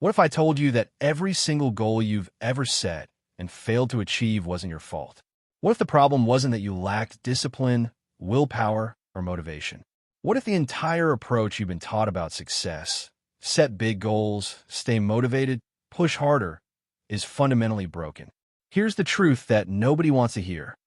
What if I told you that every single goal you've ever set and failed to achieve wasn't your fault? What if the problem wasn't that you lacked discipline, willpower, or motivation? What if the entire approach you've been taught about success, set big goals, stay motivated, push harder, is fundamentally broken? Here's the truth that nobody wants to hear.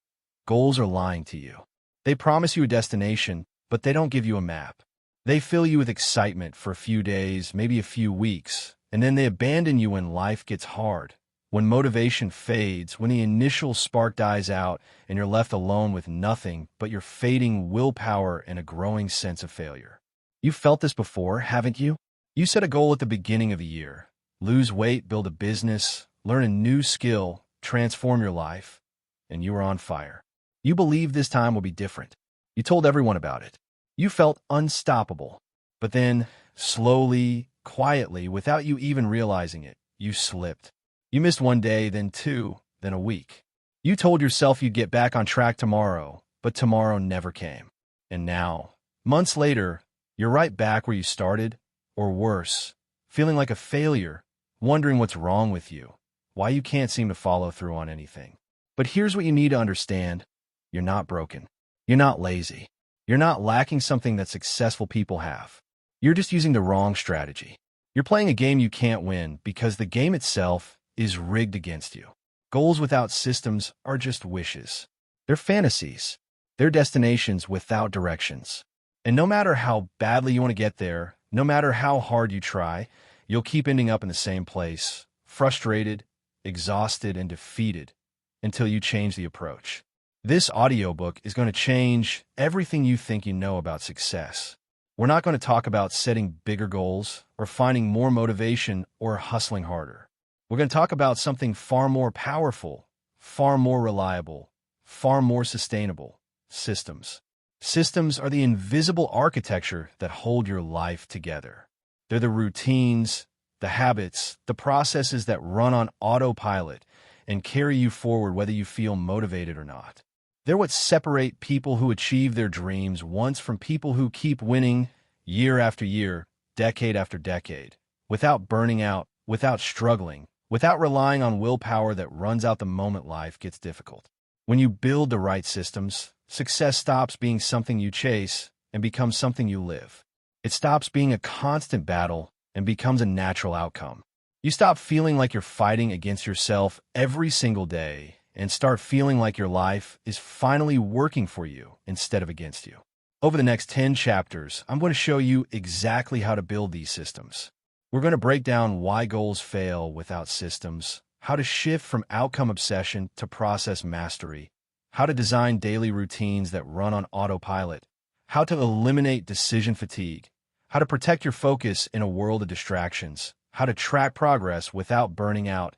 Goals are lying to you. They promise you a destination, but they don't give you a map. They fill you with excitement for a few days, maybe a few weeks, and then they abandon you when life gets hard, when motivation fades, when the initial spark dies out, and you're left alone with nothing but your fading willpower and a growing sense of failure. You've felt this before, haven't you? You set a goal at the beginning of the year. Lose weight, build a business, learn a new skill, transform your life, and you were on fire. You believed this time will be different. You told everyone about it. You felt unstoppable. But then, slowly, quietly, without you even realizing it, you slipped. You missed one day, then two, then a week. You told yourself you'd get back on track tomorrow, but tomorrow never came. And now, months later, you're right back where you started, or worse, feeling like a failure, wondering what's wrong with you, why you can't seem to follow through on anything. But here's what you need to understand. You're not broken. You're not lazy. You're not lacking something that successful people have. You're just using the wrong strategy. You're playing a game you can't win because the game itself is rigged against you. Goals without systems are just wishes. They're fantasies. They're destinations without directions. And no matter how badly you want to get there, no matter how hard you try, you'll keep ending up in the same place, frustrated, exhausted, and defeated, until you change the approach. This audiobook is going to change everything you think you know about success. We're not going to talk about setting bigger goals or finding more motivation or hustling harder. We're going to talk about something far more powerful, far more reliable, far more sustainable: systems. Systems are the invisible architecture that hold your life together. They're the routines, the habits, the processes that run on autopilot and carry you forward whether you feel motivated or not. They're what separate people who achieve their dreams once from people who keep winning year after year, decade after decade, without burning out, without struggling, without relying on willpower that runs out the moment life gets difficult. When you build the right systems, success stops being something you chase and becomes something you live. It stops being a constant battle and becomes a natural outcome. You stop feeling like you're fighting against yourself every single day and start feeling like your life is finally working for you instead of against you. Over the next 10 chapters, I'm going to show you exactly how to build these systems. We're going to break down why goals fail without systems, how to shift from outcome obsession to process mastery, how to design daily routines that run on autopilot, how to eliminate decision fatigue, how to protect your focus in a world of distractions, how to track progress without burning out,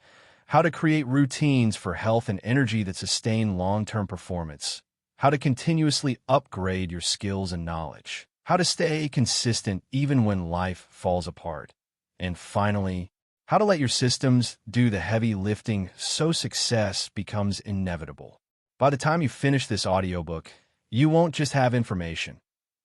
how to create routines for health and energy that sustain long-term performance, how to continuously upgrade your skills and knowledge, how to stay consistent even when life falls apart, and finally, how to let your systems do the heavy lifting so success becomes inevitable. By the time you finish this audiobook, you won't just have information.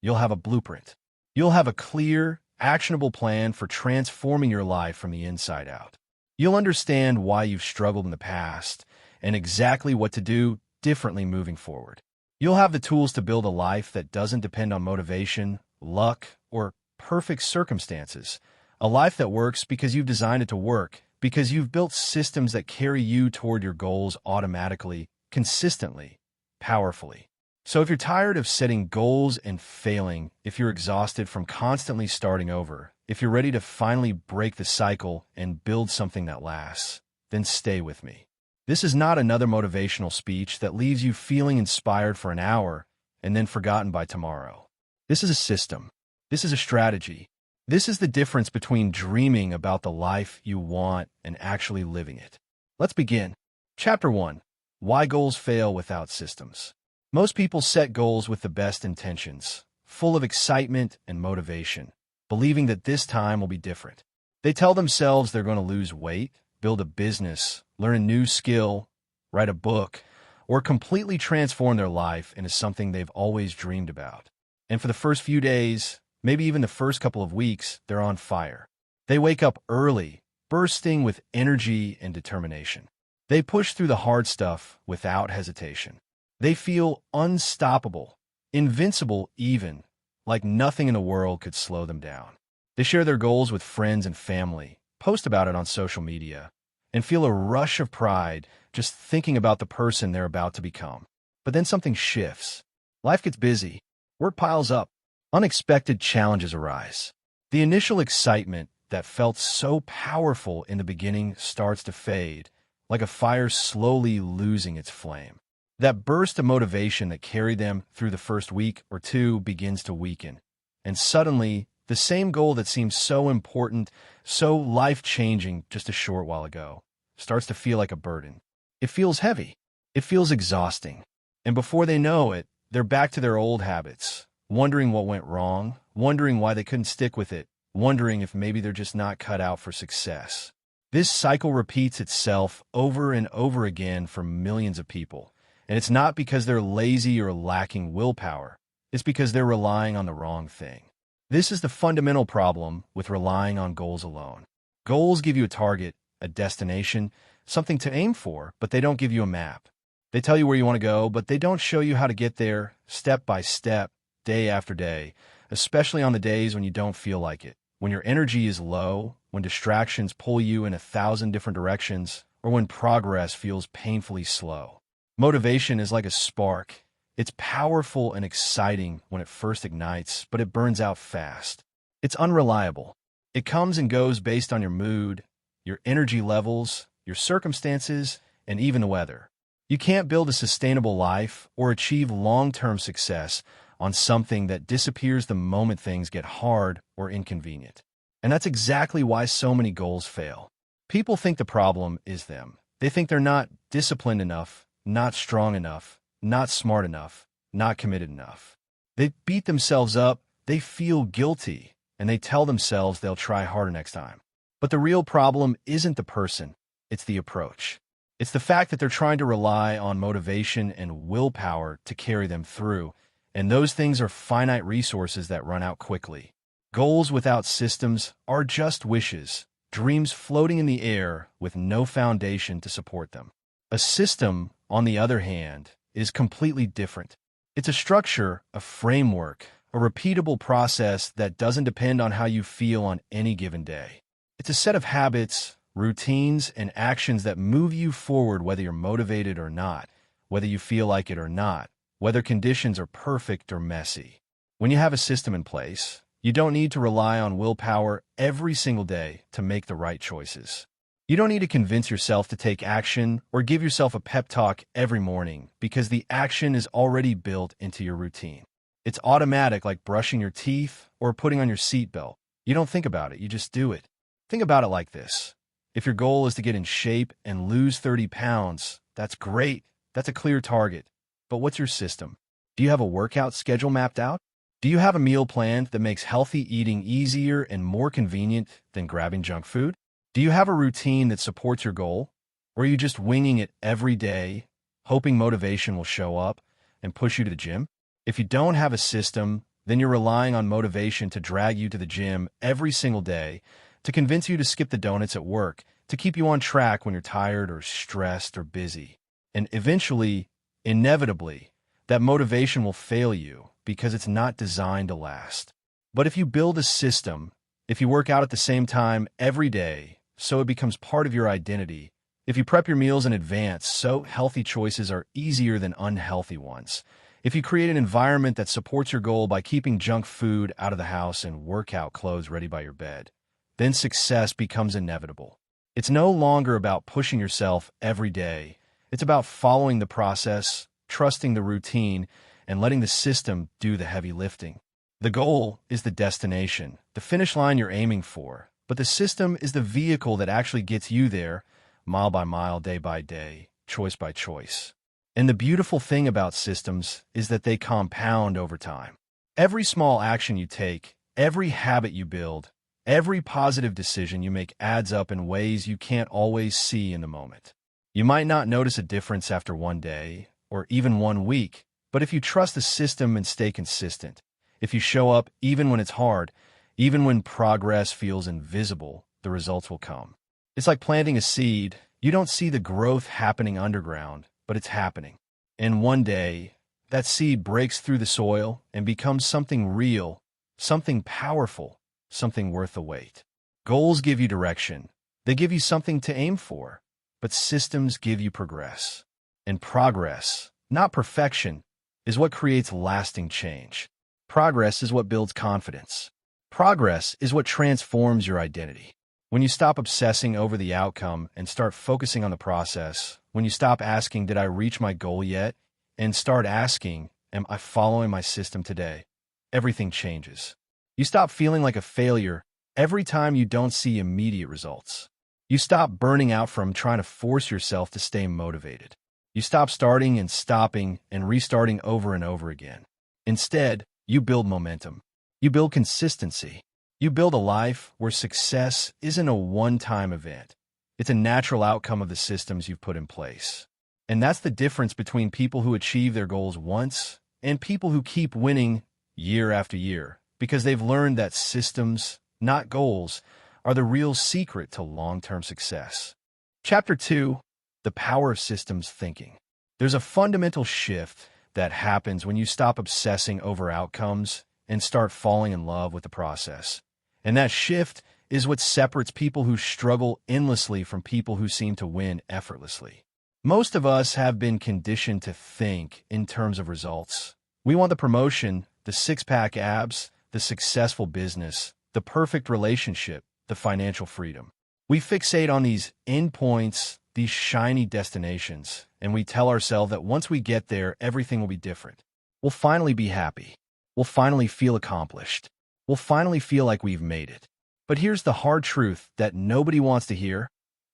You'll have a blueprint. You'll have a clear, actionable plan for transforming your life from the inside out. You'll understand why you've struggled in the past and exactly what to do differently moving forward. You'll have the tools to build a life that doesn't depend on motivation, luck, or perfect circumstances. A life that works because you've designed it to work, because you've built systems that carry you toward your goals automatically, consistently, powerfully. So if you're tired of setting goals and failing, if you're exhausted from constantly starting over, if you're ready to finally break the cycle and build something that lasts, then stay with me. This is not another motivational speech that leaves you feeling inspired for an hour and then forgotten by tomorrow. This is a system. This is a strategy. This is the difference between dreaming about the life you want and actually living it. Let's begin. Chapter 1. Why goals fail without systems. Most people set goals with the best intentions, full of excitement and motivation, believing that this time will be different. They tell themselves they're going to lose weight, build a business, learn a new skill, write a book, or completely transform their life into something they've always dreamed about. And for the first few days, maybe even the first couple of weeks, they're on fire. They wake up early, bursting with energy and determination. They push through the hard stuff without hesitation. They feel unstoppable, invincible even, like nothing in the world could slow them down. They share their goals with friends and family, post about it on social media, and feel a rush of pride just thinking about the person they're about to become. But then something shifts. Life gets busy. Work piles up. Unexpected challenges arise. The initial excitement that felt so powerful in the beginning starts to fade, like a fire slowly losing its flame. That burst of motivation that carried them through the first week or two begins to weaken, and suddenly, the same goal that seemed so important, so life-changing just a short while ago, starts to feel like a burden. It feels heavy. It feels exhausting. And before they know it, they're back to their old habits, wondering what went wrong, wondering why they couldn't stick with it, wondering if maybe they're just not cut out for success. This cycle repeats itself over and over again for millions of people. And it's not because they're lazy or lacking willpower. It's because they're relying on the wrong thing. This is the fundamental problem with relying on goals alone. Goals give you a target, a destination, something to aim for, but they don't give you a map. They tell you where you want to go, but they don't show you how to get there step by step, day after day, especially on the days when you don't feel like it, when your energy is low, when distractions pull you in 1,000 different directions, or when progress feels painfully slow. Motivation is like a spark. It's powerful and exciting when it first ignites, but it burns out fast. It's unreliable. It comes and goes based on your mood, your energy levels, your circumstances, and even the weather. You can't build a sustainable life or achieve long-term success on something that disappears the moment things get hard or inconvenient. And that's exactly why so many goals fail. People think the problem is them. They think they're not disciplined enough, not strong enough, not smart enough, not committed enough. They beat themselves up, they feel guilty, and they tell themselves they'll try harder next time. But the real problem isn't the person, it's the approach. It's the fact that they're trying to rely on motivation and willpower to carry them through, and those things are finite resources that run out quickly. Goals without systems are just wishes, dreams floating in the air with no foundation to support them. A system, on the other hand, is completely different. It's a structure, a framework, a repeatable process that doesn't depend on how you feel on any given day. It's a set of habits, routines, and actions that move you forward whether you're motivated or not, whether you feel like it or not, whether conditions are perfect or messy. When you have a system in place, you don't need to rely on willpower every single day to make the right choices. You don't need to convince yourself to take action or give yourself a pep talk every morning because the action is already built into your routine. It's automatic, like brushing your teeth or putting on your seatbelt. You don't think about it, you just do it. Think about it like this. If your goal is to get in shape and lose 30 pounds, that's great. That's a clear target. But what's your system? Do you have a workout schedule mapped out? Do you have a meal plan that makes healthy eating easier and more convenient than grabbing junk food? Do you have a routine that supports your goal? Or are you just winging it every day, hoping motivation will show up and push you to the gym? If you don't have a system, then you're relying on motivation to drag you to the gym every single day, to convince you to skip the donuts at work, to keep you on track when you're tired or stressed or busy. And eventually, inevitably, that motivation will fail you because it's not designed to last. But if you build a system, if you work out at the same time every day, so it becomes part of your identity, if you prep your meals in advance so healthy choices are easier than unhealthy ones, if you create an environment that supports your goal by keeping junk food out of the house and workout clothes ready by your bed, then success becomes inevitable. It's no longer about pushing yourself every day. It's about following the process, trusting the routine, and letting the system do the heavy lifting. The goal is the destination, the finish line you're aiming for, but the system is the vehicle that actually gets you there, mile by mile, day by day, choice by choice. And the beautiful thing about systems is that they compound over time. Every small action you take, every habit you build, every positive decision you make adds up in ways you can't always see in the moment. You might not notice a difference after one day, or even 1 week, but if you trust the system and stay consistent, if you show up even when it's hard, even when progress feels invisible, the results will come. It's like planting a seed. You don't see the growth happening underground, but it's happening. And one day, that seed breaks through the soil and becomes something real, something powerful, something worth the wait. Goals give you direction. They give you something to aim for. But systems give you progress. And progress, not perfection, is what creates lasting change. Progress is what builds confidence. Progress is what transforms your identity. When you stop obsessing over the outcome and start focusing on the process, when you stop asking, did I reach my goal yet? And start asking, am I following my system today? Everything changes. You stop feeling like a failure every time you don't see immediate results. You stop burning out from trying to force yourself to stay motivated. You stop starting and stopping and restarting over and over again. Instead, you build momentum. You build consistency. You build a life where success isn't a one-time event. It's a natural outcome of the systems you've put in place. And that's the difference between people who achieve their goals once and people who keep winning year after year, because they've learned that systems, not goals, are the real secret to long-term success. Chapter 2, The Power of Systems Thinking. There's a fundamental shift that happens when you stop obsessing over outcomes and start falling in love with the process. And that shift is what separates people who struggle endlessly from people who seem to win effortlessly. Most of us have been conditioned to think in terms of results. We want the promotion, the six-pack abs, the successful business, the perfect relationship, the financial freedom. We fixate on these endpoints, these shiny destinations, and we tell ourselves that once we get there, everything will be different. We'll finally be happy. We'll finally feel accomplished. We'll finally feel like we've made it. But here's the hard truth that nobody wants to hear.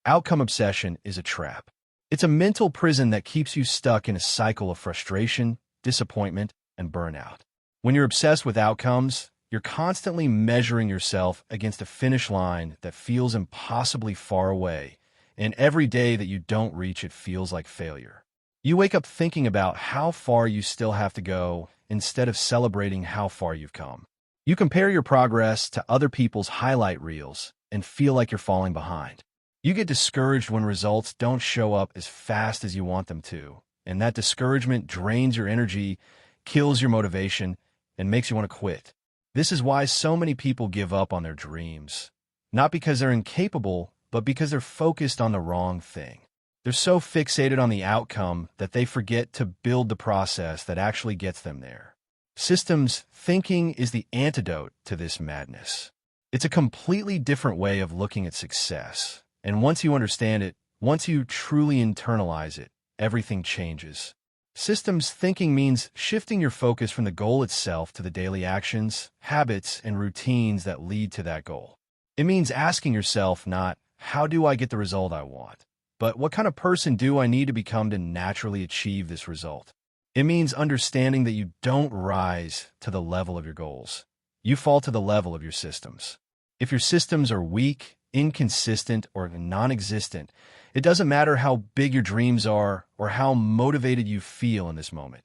Outcome obsession is a trap. It's a mental prison that keeps you stuck in a cycle of frustration, disappointment, and burnout. When you're obsessed with outcomes, you're constantly measuring yourself against a finish line that feels impossibly far away, and every day that you don't reach it feels like failure. You wake up thinking about how far you still have to go instead of celebrating how far you've come. You compare your progress to other people's highlight reels and feel like you're falling behind. You get discouraged when results don't show up as fast as you want them to, and that discouragement drains your energy, kills your motivation, and makes you want to quit. This is why so many people give up on their dreams. Not because they're incapable, but because they're focused on the wrong thing. They're so fixated on the outcome that they forget to build the process that actually gets them there. Systems thinking is the antidote to this madness. It's a completely different way of looking at success. And once you understand it, once you truly internalize it, everything changes. Systems thinking means shifting your focus from the goal itself to the daily actions, habits, and routines that lead to that goal. It means asking yourself not, how do I get the result I want, but what kind of person do I need to become to naturally achieve this result? It means understanding that you don't rise to the level of your goals. You fall to the level of your systems. If your systems are weak, inconsistent, or non-existent, it doesn't matter how big your dreams are or how motivated you feel in this moment.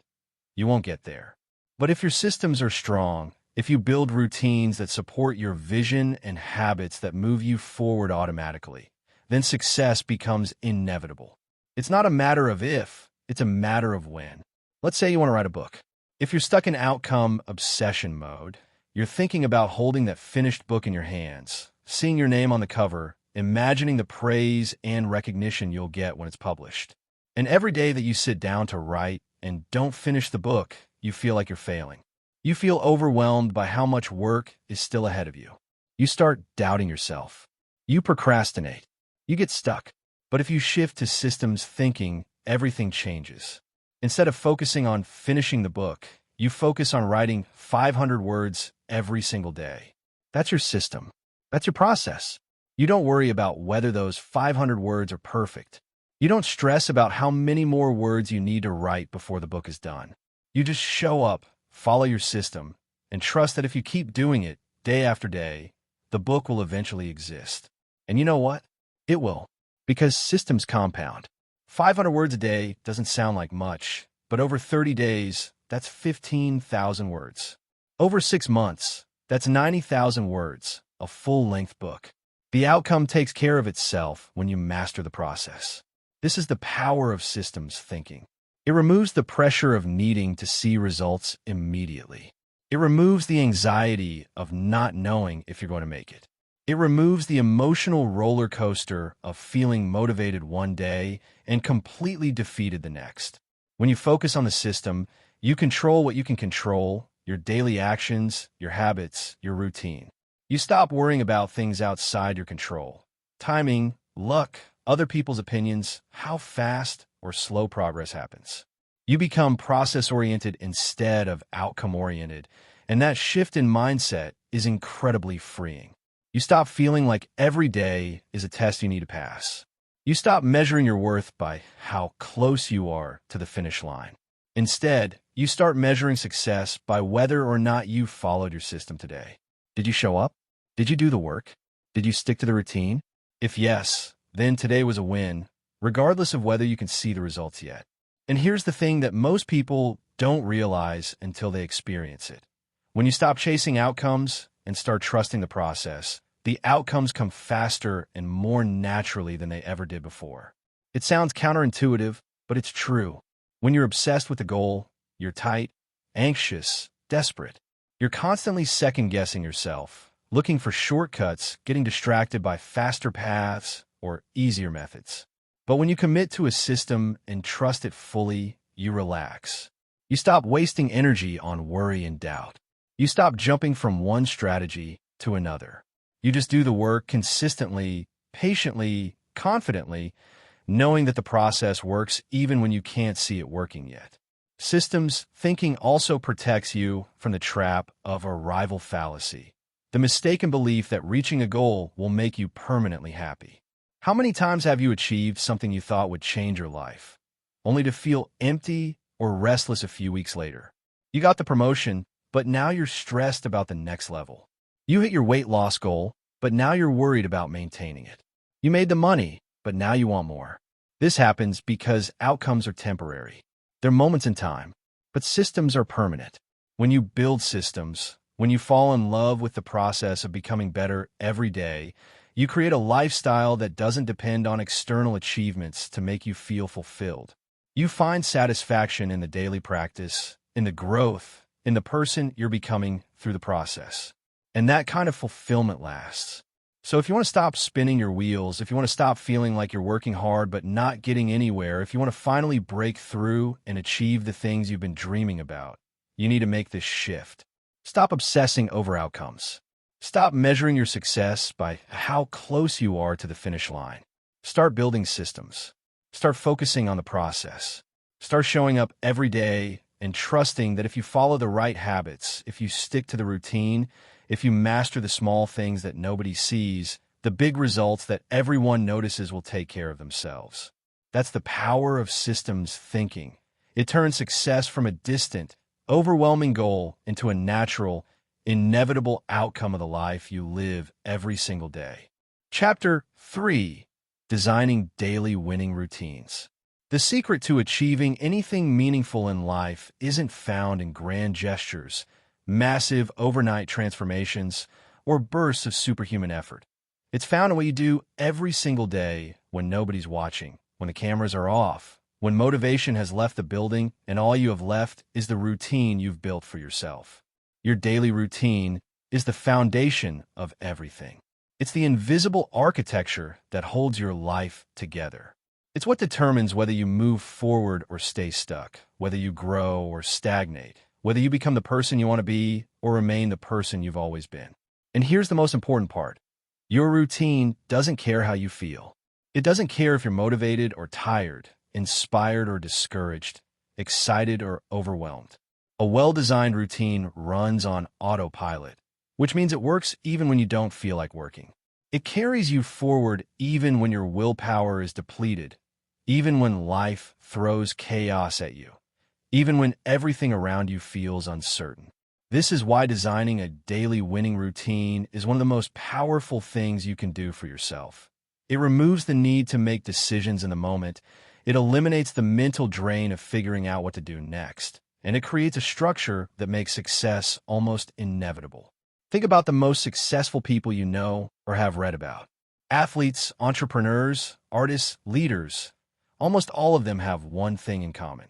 You won't get there. But if your systems are strong, if you build routines that support your vision and habits that move you forward automatically, then success becomes inevitable. It's not a matter of if, it's a matter of when. Let's say you want to write a book. If you're stuck in outcome obsession mode, you're thinking about holding that finished book in your hands, seeing your name on the cover, imagining the praise and recognition you'll get when it's published. And every day that you sit down to write and don't finish the book, you feel like you're failing. You feel overwhelmed by how much work is still ahead of you. You start doubting yourself. You procrastinate. You get stuck. But if you shift to systems thinking, everything changes. Instead of focusing on finishing the book, you focus on writing 500 words every single day. That's your system. That's your process. You don't worry about whether those 500 words are perfect. You don't stress about how many more words you need to write before the book is done. You just show up, follow your system, and trust that if you keep doing it day after day, the book will eventually exist. And you know what? It will, because systems compound. 500 words a day doesn't sound like much, but over 30 days, that's 15,000 words. Over 6 months, that's 90,000 words, a full-length book. The outcome takes care of itself when you master the process. This is the power of systems thinking. It removes the pressure of needing to see results immediately. It removes the anxiety of not knowing if you're going to make it. It removes the emotional roller coaster of feeling motivated one day and completely defeated the next. When you focus on the system, you control what you can control, your daily actions, your habits, your routine. You stop worrying about things outside your control. Timing, luck, other people's opinions, how fast or slow progress happens. You become process-oriented instead of outcome-oriented, and that shift in mindset is incredibly freeing. You stop feeling like every day is a test you need to pass. You stop measuring your worth by how close you are to the finish line. Instead, you start measuring success by whether or not you followed your system today. Did you show up? Did you do the work? Did you stick to the routine? If yes, then today was a win, regardless of whether you can see the results yet. And here's the thing that most people don't realize until they experience it. When you stop chasing outcomes and start trusting the process, the outcomes come faster and more naturally than they ever did before. It sounds counterintuitive, but it's true. When you're obsessed with the goal, you're tight, anxious, desperate. You're constantly second-guessing yourself, looking for shortcuts, getting distracted by faster paths or easier methods. But when you commit to a system and trust it fully, you relax. You stop wasting energy on worry and doubt. You stop jumping from one strategy to another. You just do the work consistently, patiently, confidently, knowing that the process works even when you can't see it working yet. Systems thinking also protects you from the trap of arrival fallacy, the mistaken belief that reaching a goal will make you permanently happy. How many times have you achieved something you thought would change your life, only to feel empty or restless a few weeks later? You got the promotion, but now you're stressed about the next level. You hit your weight loss goal, but now you're worried about maintaining it. You made the money, but now you want more. This happens because outcomes are temporary. They're moments in time, but systems are permanent. When you build systems, when you fall in love with the process of becoming better every day, you create a lifestyle that doesn't depend on external achievements to make you feel fulfilled. You find satisfaction in the daily practice, in the growth, in the person you're becoming through the process. And that kind of fulfillment lasts. So if you want to stop spinning your wheels, if you want to stop feeling like you're working hard but not getting anywhere, if you want to finally break through and achieve the things you've been dreaming about, you need to make this shift. Stop obsessing over outcomes. Stop measuring your success by how close you are to the finish line. Start building systems. Start focusing on the process. Start showing up every day and trusting that if you follow the right habits, if you stick to the routine, if you master the small things that nobody sees, the big results that everyone notices will take care of themselves. That's the power of systems thinking. It turns success from a distant, overwhelming goal into a natural, inevitable outcome of the life you live every single day. Chapter 3: Designing Daily Winning Routines. The secret to achieving anything meaningful in life isn't found in grand gestures, massive overnight transformations, or bursts of superhuman effort. It's found in what you do every single day when nobody's watching, when the cameras are off, when motivation has left the building and all you have left is the routine you've built for yourself. Your daily routine is the foundation of everything. It's the invisible architecture that holds your life together. It's what determines whether you move forward or stay stuck, whether you grow or stagnate, whether you become the person you want to be or remain the person you've always been. And here's the most important part. Your routine doesn't care how you feel. It doesn't care if you're motivated or tired, inspired or discouraged, excited or overwhelmed. A well-designed routine runs on autopilot, which means it works even when you don't feel like working. It carries you forward even when your willpower is depleted, even when life throws chaos at you, even when everything around you feels uncertain. This is why designing a daily winning routine is one of the most powerful things you can do for yourself. It removes the need to make decisions in the moment. It eliminates the mental drain of figuring out what to do next. And it creates a structure that makes success almost inevitable. Think about the most successful people you know or have read about. Athletes, entrepreneurs, artists, leaders, almost all of them have one thing in common.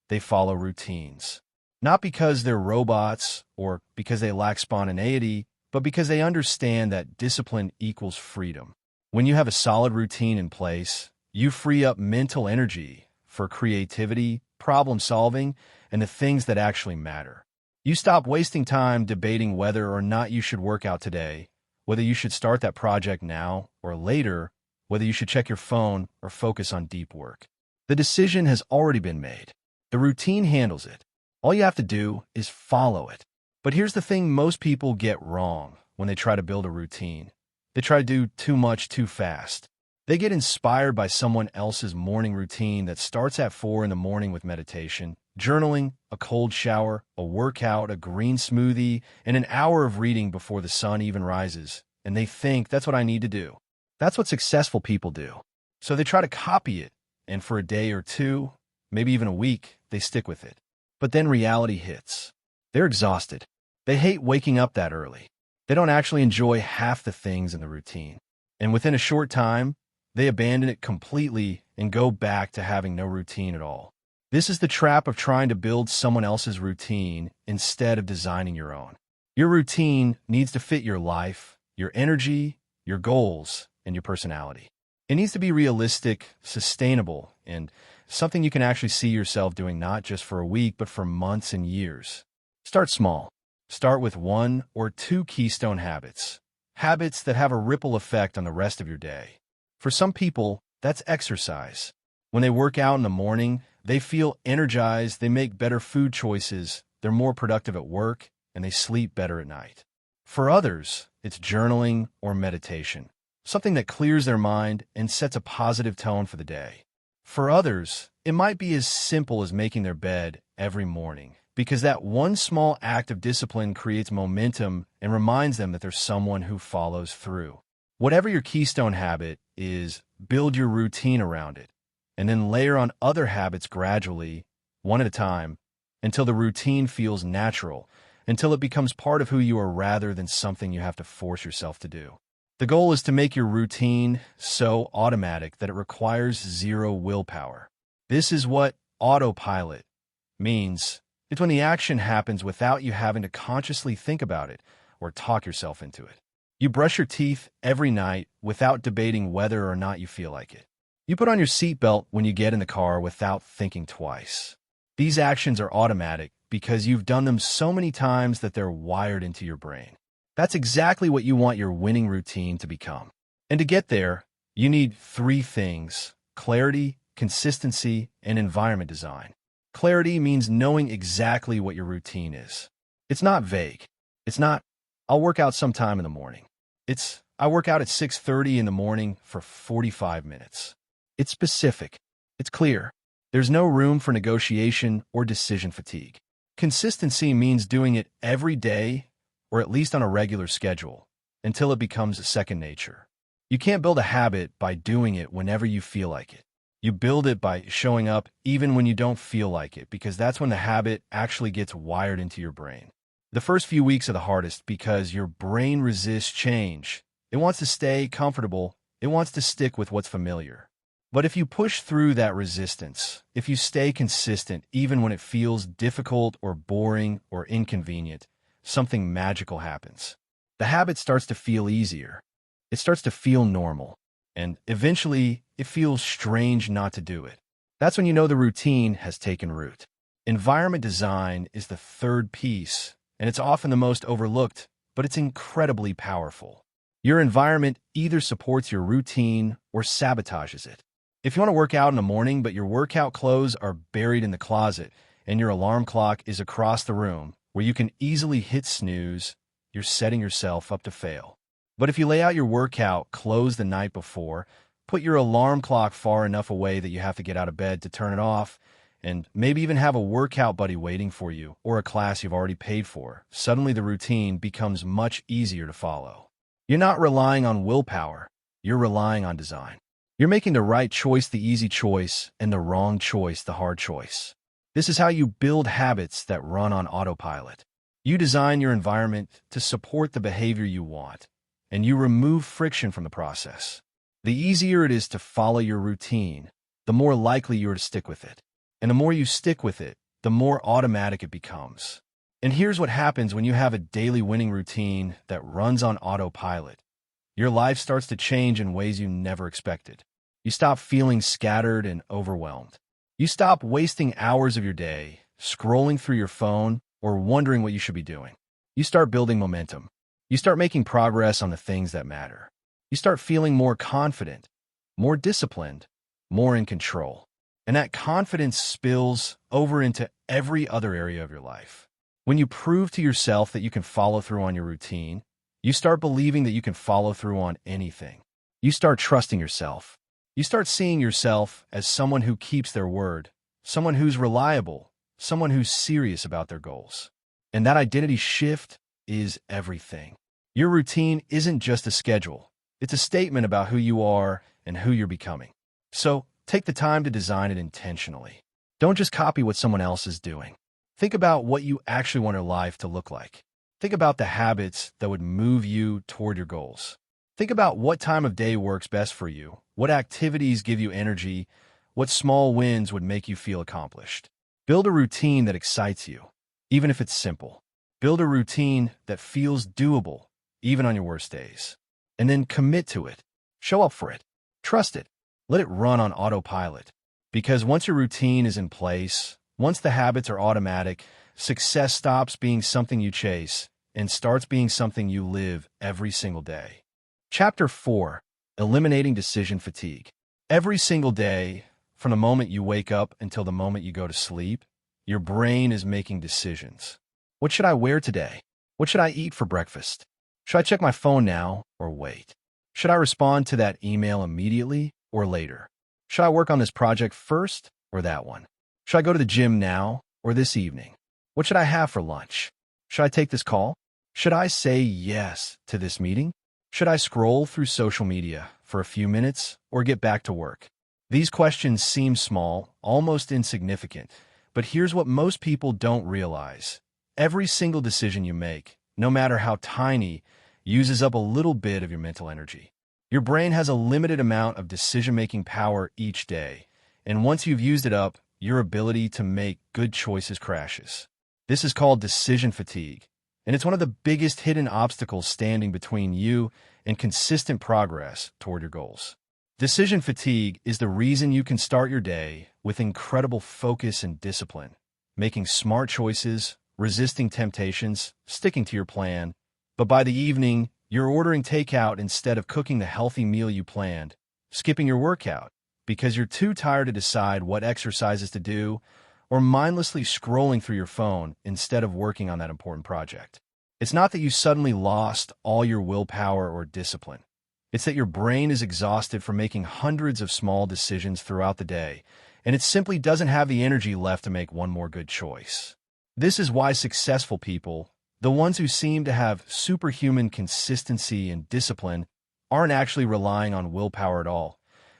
They follow routines. Not because they're robots or because they lack spontaneity, but because they understand that discipline equals freedom. When you have a solid routine in place, you free up mental energy for creativity, problem solving, and the things that actually matter. You stop wasting time debating whether or not you should work out today, whether you should start that project now or later, whether you should check your phone or focus on deep work. The decision has already been made. The routine handles it. All you have to do is follow it. But here's the thing most people get wrong when they try to build a routine. They try to do too much too fast. They get inspired by someone else's morning routine that starts at 4 in the morning with meditation, journaling, a cold shower, a workout, a green smoothie, and an hour of reading before the sun even rises. And they think that's what I need to do. That's what successful people do. So they try to copy it, and for a day or two, maybe even a week, they stick with it. But then reality hits. They're exhausted. They hate waking up that early. They don't actually enjoy half the things in the routine. And within a short time, they abandon it completely and go back to having no routine at all. This is the trap of trying to build someone else's routine instead of designing your own. Your routine needs to fit your life, your energy, your goals, and your personality. It needs to be realistic, sustainable, and something you can actually see yourself doing not just for a week, but for months and years. Start small. Start with 1 or 2 keystone habits. Habits that have a ripple effect on the rest of your day. For some people, that's exercise. When they work out in the morning, they feel energized, they make better food choices, they're more productive at work, and they sleep better at night. For others, it's journaling or meditation, something that clears their mind and sets a positive tone for the day. For others, it might be as simple as making their bed every morning, because that one small act of discipline creates momentum and reminds them that there's someone who follows through. Whatever your keystone habit is, build your routine around it, and then layer on other habits gradually, one at a time, until the routine feels natural, until it becomes part of who you are rather than something you have to force yourself to do. The goal is to make your routine so automatic that it requires zero willpower. This is what autopilot means. It's when the action happens without you having to consciously think about it or talk yourself into it. You brush your teeth every night without debating whether or not you feel like it. You put on your seatbelt when you get in the car without thinking twice. These actions are automatic because you've done them so many times that they're wired into your brain. That's exactly what you want your winning routine to become. And to get there, you need 3 things: clarity, consistency, and environment design. Clarity means knowing exactly what your routine is. It's not vague. It's not, I'll work out sometime in the morning. It's, I work out at 6:30 in the morning for 45 minutes. It's specific. It's clear. There's no room for negotiation or decision fatigue. Consistency means doing it every day, or at least on a regular schedule, until it becomes second nature. You can't build a habit by doing it whenever you feel like it. You build it by showing up even when you don't feel like it, because that's when the habit actually gets wired into your brain. The first few weeks are the hardest because your brain resists change. It wants to stay comfortable. It wants to stick with what's familiar. But if you push through that resistance, if you stay consistent even when it feels difficult or boring or inconvenient, something magical happens. The habit starts to feel easier. It starts to feel normal. And eventually, it feels strange not to do it. That's when you know the routine has taken root. Environment design is the third piece, and it's often the most overlooked, but it's incredibly powerful. Your environment either supports your routine or sabotages it. If you want to work out in the morning, but your workout clothes are buried in the closet and your alarm clock is across the room where you can easily hit snooze, you're setting yourself up to fail. But if you lay out your workout clothes the night before, put your alarm clock far enough away that you have to get out of bed to turn it off, and maybe even have a workout buddy waiting for you or a class you've already paid for, suddenly the routine becomes much easier to follow. You're not relying on willpower, you're relying on design. You're making the right choice the easy choice and the wrong choice the hard choice. This is how you build habits that run on autopilot. You design your environment to support the behavior you want, and you remove friction from the process. The easier it is to follow your routine, the more likely you are to stick with it. And the more you stick with it, the more automatic it becomes. And here's what happens when you have a daily winning routine that runs on autopilot. Your life starts to change in ways you never expected. You stop feeling scattered and overwhelmed. You stop wasting hours of your day scrolling through your phone or wondering what you should be doing. You start building momentum. You start making progress on the things that matter. You start feeling more confident, more disciplined, more in control. And that confidence spills over into every other area of your life. When you prove to yourself that you can follow through on your routine, you start believing that you can follow through on anything. You start trusting yourself. You start seeing yourself as someone who keeps their word, someone who's reliable, someone who's serious about their goals. And that identity shift is everything. Your routine isn't just a schedule. It's a statement about who you are and who you're becoming. So take the time to design it intentionally. Don't just copy what someone else is doing. Think about what you actually want your life to look like. Think about the habits that would move you toward your goals. Think about what time of day works best for you, what activities give you energy, what small wins would make you feel accomplished. Build a routine that excites you, even if it's simple. Build a routine that feels doable, even on your worst days. And then commit to it. Show up for it. Trust it. Let it run on autopilot. Because once your routine is in place, once the habits are automatic, success stops being something you chase and starts being something you live every single day. Chapter 4. Eliminating Decision Fatigue. Every single day, from the moment you wake up until the moment you go to sleep, your brain is making decisions. What should I wear today? What should I eat for breakfast? Should I check my phone now or wait? Should I respond to that email immediately or later? Should I work on this project first or that one? Should I go to the gym now or this evening? What should I have for lunch? Should I take this call? Should I say yes to this meeting? Should I scroll through social media for a few minutes or get back to work? These questions seem small, almost insignificant, but here's what most people don't realize. Every single decision you make, no matter how tiny, uses up a little bit of your mental energy. Your brain has a limited amount of decision-making power each day, and once you've used it up, your ability to make good choices crashes. This is called decision fatigue, and it's one of the biggest hidden obstacles standing between you and consistent progress toward your goals. Decision fatigue is the reason you can start your day with incredible focus and discipline, making smart choices, resisting temptations, sticking to your plan, but by the evening, you're ordering takeout instead of cooking the healthy meal you planned, skipping your workout because you're too tired to decide what exercises to do, or mindlessly scrolling through your phone instead of working on that important project. It's not that you suddenly lost all your willpower or discipline. It's that your brain is exhausted from making hundreds of small decisions throughout the day, and it simply doesn't have the energy left to make one more good choice. This is why successful people, the ones who seem to have superhuman consistency and discipline, aren't actually relying on willpower at all.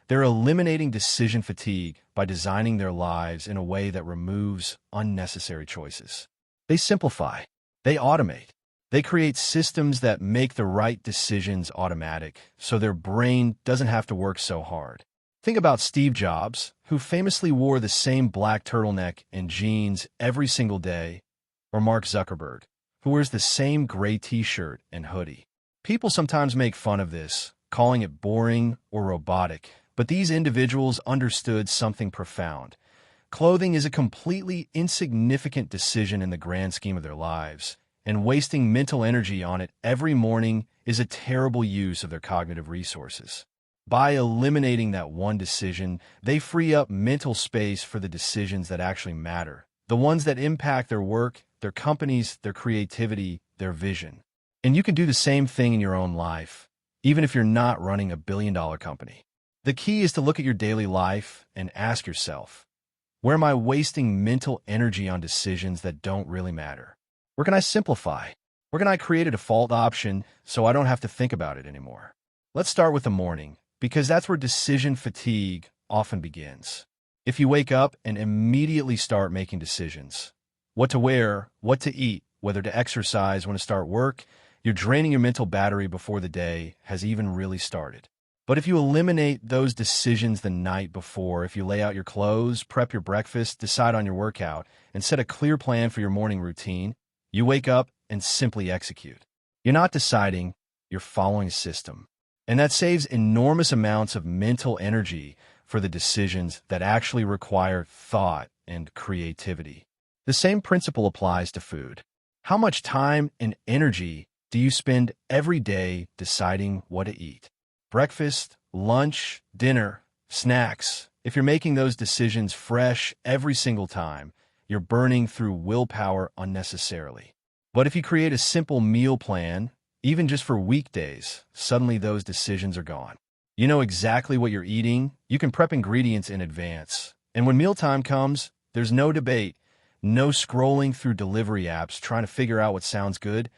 They're eliminating decision fatigue by designing their lives in a way that removes unnecessary choices. They simplify. They automate. They create systems that make the right decisions automatic, so their brain doesn't have to work so hard. Think about Steve Jobs, who famously wore the same black turtleneck and jeans every single day, or Mark Zuckerberg, who wears the same gray t-shirt and hoodie. People sometimes make fun of this, calling it boring or robotic, but these individuals understood something profound. Clothing is a completely insignificant decision in the grand scheme of their lives, and wasting mental energy on it every morning is a terrible use of their cognitive resources. By eliminating that one decision, they free up mental space for the decisions that actually matter, the ones that impact their work, their companies, their creativity, their vision. And you can do the same thing in your own life, even if you're not running a billion-dollar company. The key is to look at your daily life and ask yourself, where am I wasting mental energy on decisions that don't really matter? Where can I simplify? Where can I create a default option so I don't have to think about it anymore? Let's start with the morning, because that's where decision fatigue often begins. If you wake up and immediately start making decisions, what to wear, what to eat, whether to exercise, when to start work, You're draining your mental battery before the day has even really started. But if you eliminate those decisions the night before, if you lay out your clothes, prep your breakfast, decide on your workout, and set a clear plan for your morning routine, you wake up and simply execute. You're not deciding, you're following a system. And that saves enormous amounts of mental energy for the decisions that actually require thought and creativity. The same principle applies to food. How much time and energy do you spend every day deciding what to eat? Breakfast, lunch, dinner, snacks. If you're making those decisions fresh every single time, you're burning through willpower unnecessarily. But if you create a simple meal plan, even just for weekdays, suddenly those decisions are gone. You know exactly what you're eating, you can prep ingredients in advance. And when mealtime comes, there's no debate, no scrolling through delivery apps trying to figure out what sounds good,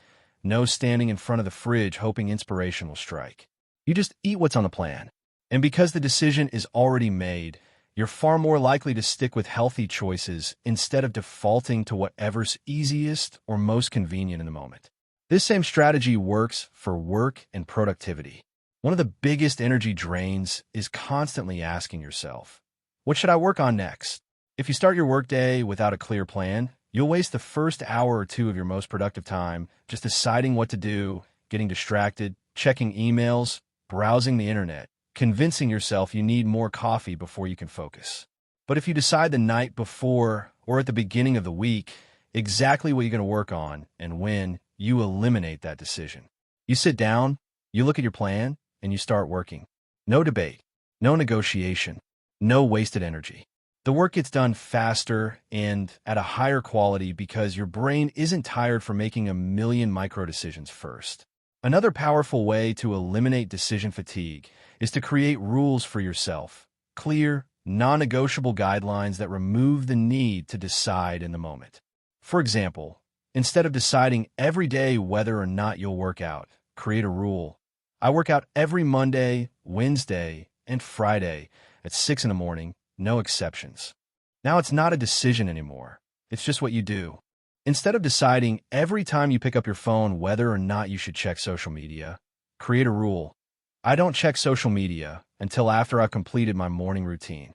no standing in front of the fridge hoping inspiration will strike. You just eat what's on the plan. And because the decision is already made, you're far more likely to stick with healthy choices instead of defaulting to whatever's easiest or most convenient in the moment. This same strategy works for work and productivity. One of the biggest energy drains is constantly asking yourself, what should I work on next? If you start your workday without a clear plan, you'll waste the first hour or two of your most productive time just deciding what to do, getting distracted, checking emails, browsing the internet, convincing yourself you need more coffee before you can focus. But if you decide the night before or at the beginning of the week exactly what you're going to work on and when, you eliminate that decision. You sit down, you look at your plan, and you start working. No debate, no negotiation, no wasted energy. The work gets done faster and at a higher quality because your brain isn't tired from making a million micro decisions first. Another powerful way to eliminate decision fatigue is to create rules for yourself. Clear, non-negotiable guidelines that remove the need to decide in the moment. For example, instead of deciding every day whether or not you'll work out, create a rule. I work out every Monday, Wednesday, and Friday at 6 in the morning, no exceptions. Now it's not a decision anymore. It's just what you do. Instead of deciding every time you pick up your phone whether or not you should check social media, create a rule. I don't check social media until after I've completed my morning routine.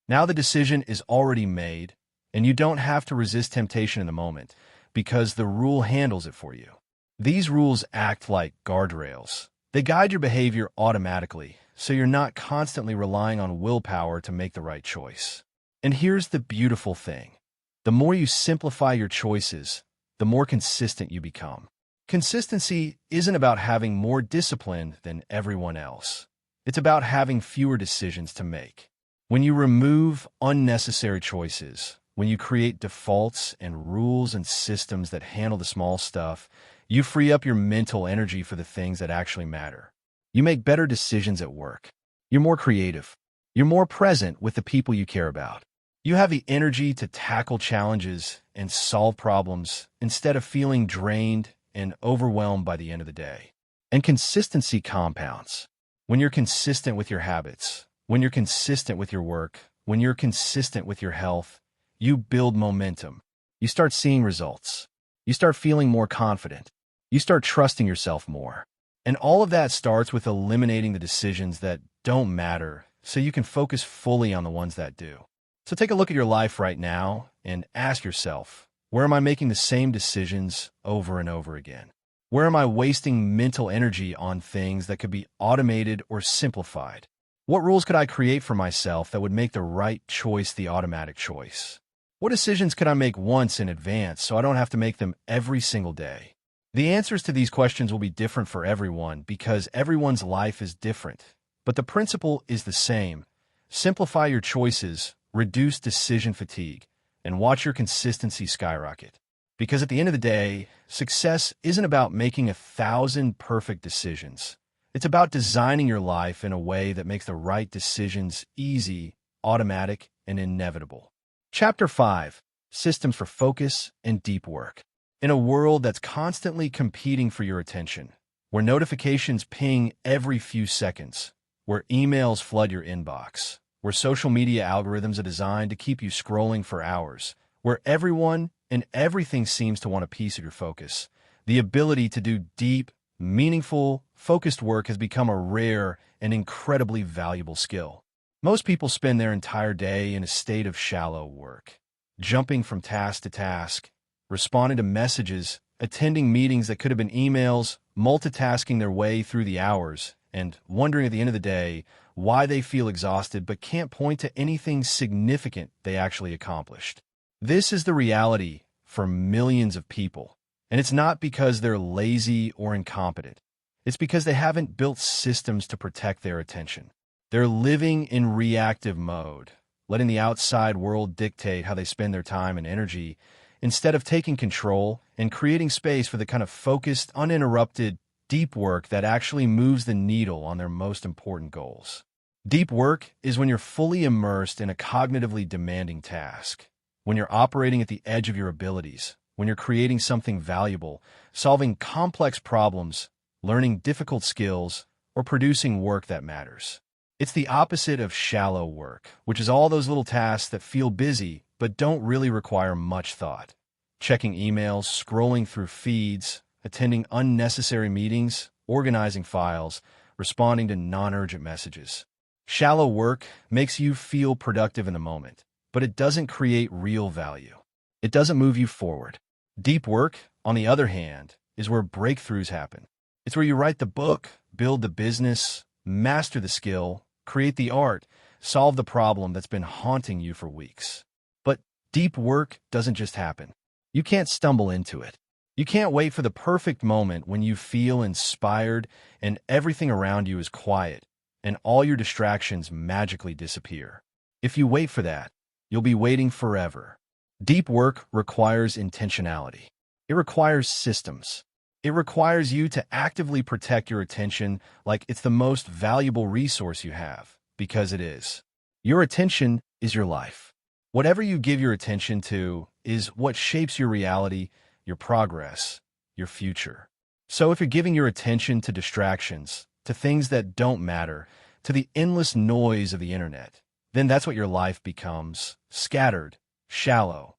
Now the decision is already made, and you don't have to resist temptation in the moment because the rule handles it for you. These rules act like guardrails. They guide your behavior automatically, so you're not constantly relying on willpower to make the right choice. And here's the beautiful thing. The more you simplify your choices, the more consistent you become. Consistency isn't about having more discipline than everyone else. It's about having fewer decisions to make. When you remove unnecessary choices, when you create defaults and rules and systems that handle the small stuff, you free up your mental energy for the things that actually matter. You make better decisions at work. You're more creative. You're more present with the people you care about. You have the energy to tackle challenges and solve problems instead of feeling drained and overwhelmed by the end of the day. And consistency compounds. When you're consistent with your habits, when you're consistent with your work, when you're consistent with your health, you build momentum. You start seeing results. You start feeling more confident. You start trusting yourself more. And all of that starts with eliminating the decisions that don't matter so you can focus fully on the ones that do. So take a look at your life right now and ask yourself, where am I making the same decisions over and over again? Where am I wasting mental energy on things that could be automated or simplified? What rules could I create for myself that would make the right choice the automatic choice? What decisions could I make once in advance so I don't have to make them every single day? The answers to these questions will be different for everyone because everyone's life is different. But the principle is the same. Simplify your choices, reduce decision fatigue, and watch your consistency skyrocket. Because at the end of the day, success isn't about making 1,000 perfect decisions. It's about designing your life in a way that makes the right decisions easy, automatic, and inevitable. Chapter 5: Systems for Focus and Deep Work. In a world that's constantly competing for your attention, where notifications ping every few seconds, where emails flood your inbox, where social media algorithms are designed to keep you scrolling for hours, where everyone and everything seems to want a piece of your focus, the ability to do deep, meaningful, focused work has become a rare and incredibly valuable skill. Most people spend their entire day in a state of shallow work, jumping from task to task, responding to messages, attending meetings that could have been emails, multitasking their way through the hours, and wondering at the end of the day why they feel exhausted but can't point to anything significant they actually accomplished. This is the reality for millions of people, and it's not because they're lazy or incompetent. It's because they haven't built systems to protect their attention. They're living in reactive mode, letting the outside world dictate how they spend their time and energy, instead of taking control and creating space for the kind of focused, uninterrupted, deep work that actually moves the needle on their most important goals. Deep work is when you're fully immersed in a cognitively demanding task, when you're operating at the edge of your abilities, when you're creating something valuable, solving complex problems, learning difficult skills, or producing work that matters. It's the opposite of shallow work, which is all those little tasks that feel busy but don't really require much thought. Checking emails, scrolling through feeds, attending unnecessary meetings, organizing files, responding to non-urgent messages. Shallow work makes you feel productive in the moment, but it doesn't create real value. It doesn't move you forward. Deep work, on the other hand, is where breakthroughs happen. It's where you write the book, build the business, master the skill, create the art, solve the problem that's been haunting you for weeks. But deep work doesn't just happen. You can't stumble into it. You can't wait for the perfect moment when you feel inspired and everything around you is quiet and all your distractions magically disappear. If you wait for that, you'll be waiting forever. Deep work requires intentionality. It requires systems. It requires you to actively protect your attention like it's the most valuable resource you have, because it is. Your attention is your life. Whatever you give your attention to is what shapes your reality, your progress, your future. So if you're giving your attention to distractions, to things that don't matter, to the endless noise of the internet, then that's what your life becomes: scattered, shallow,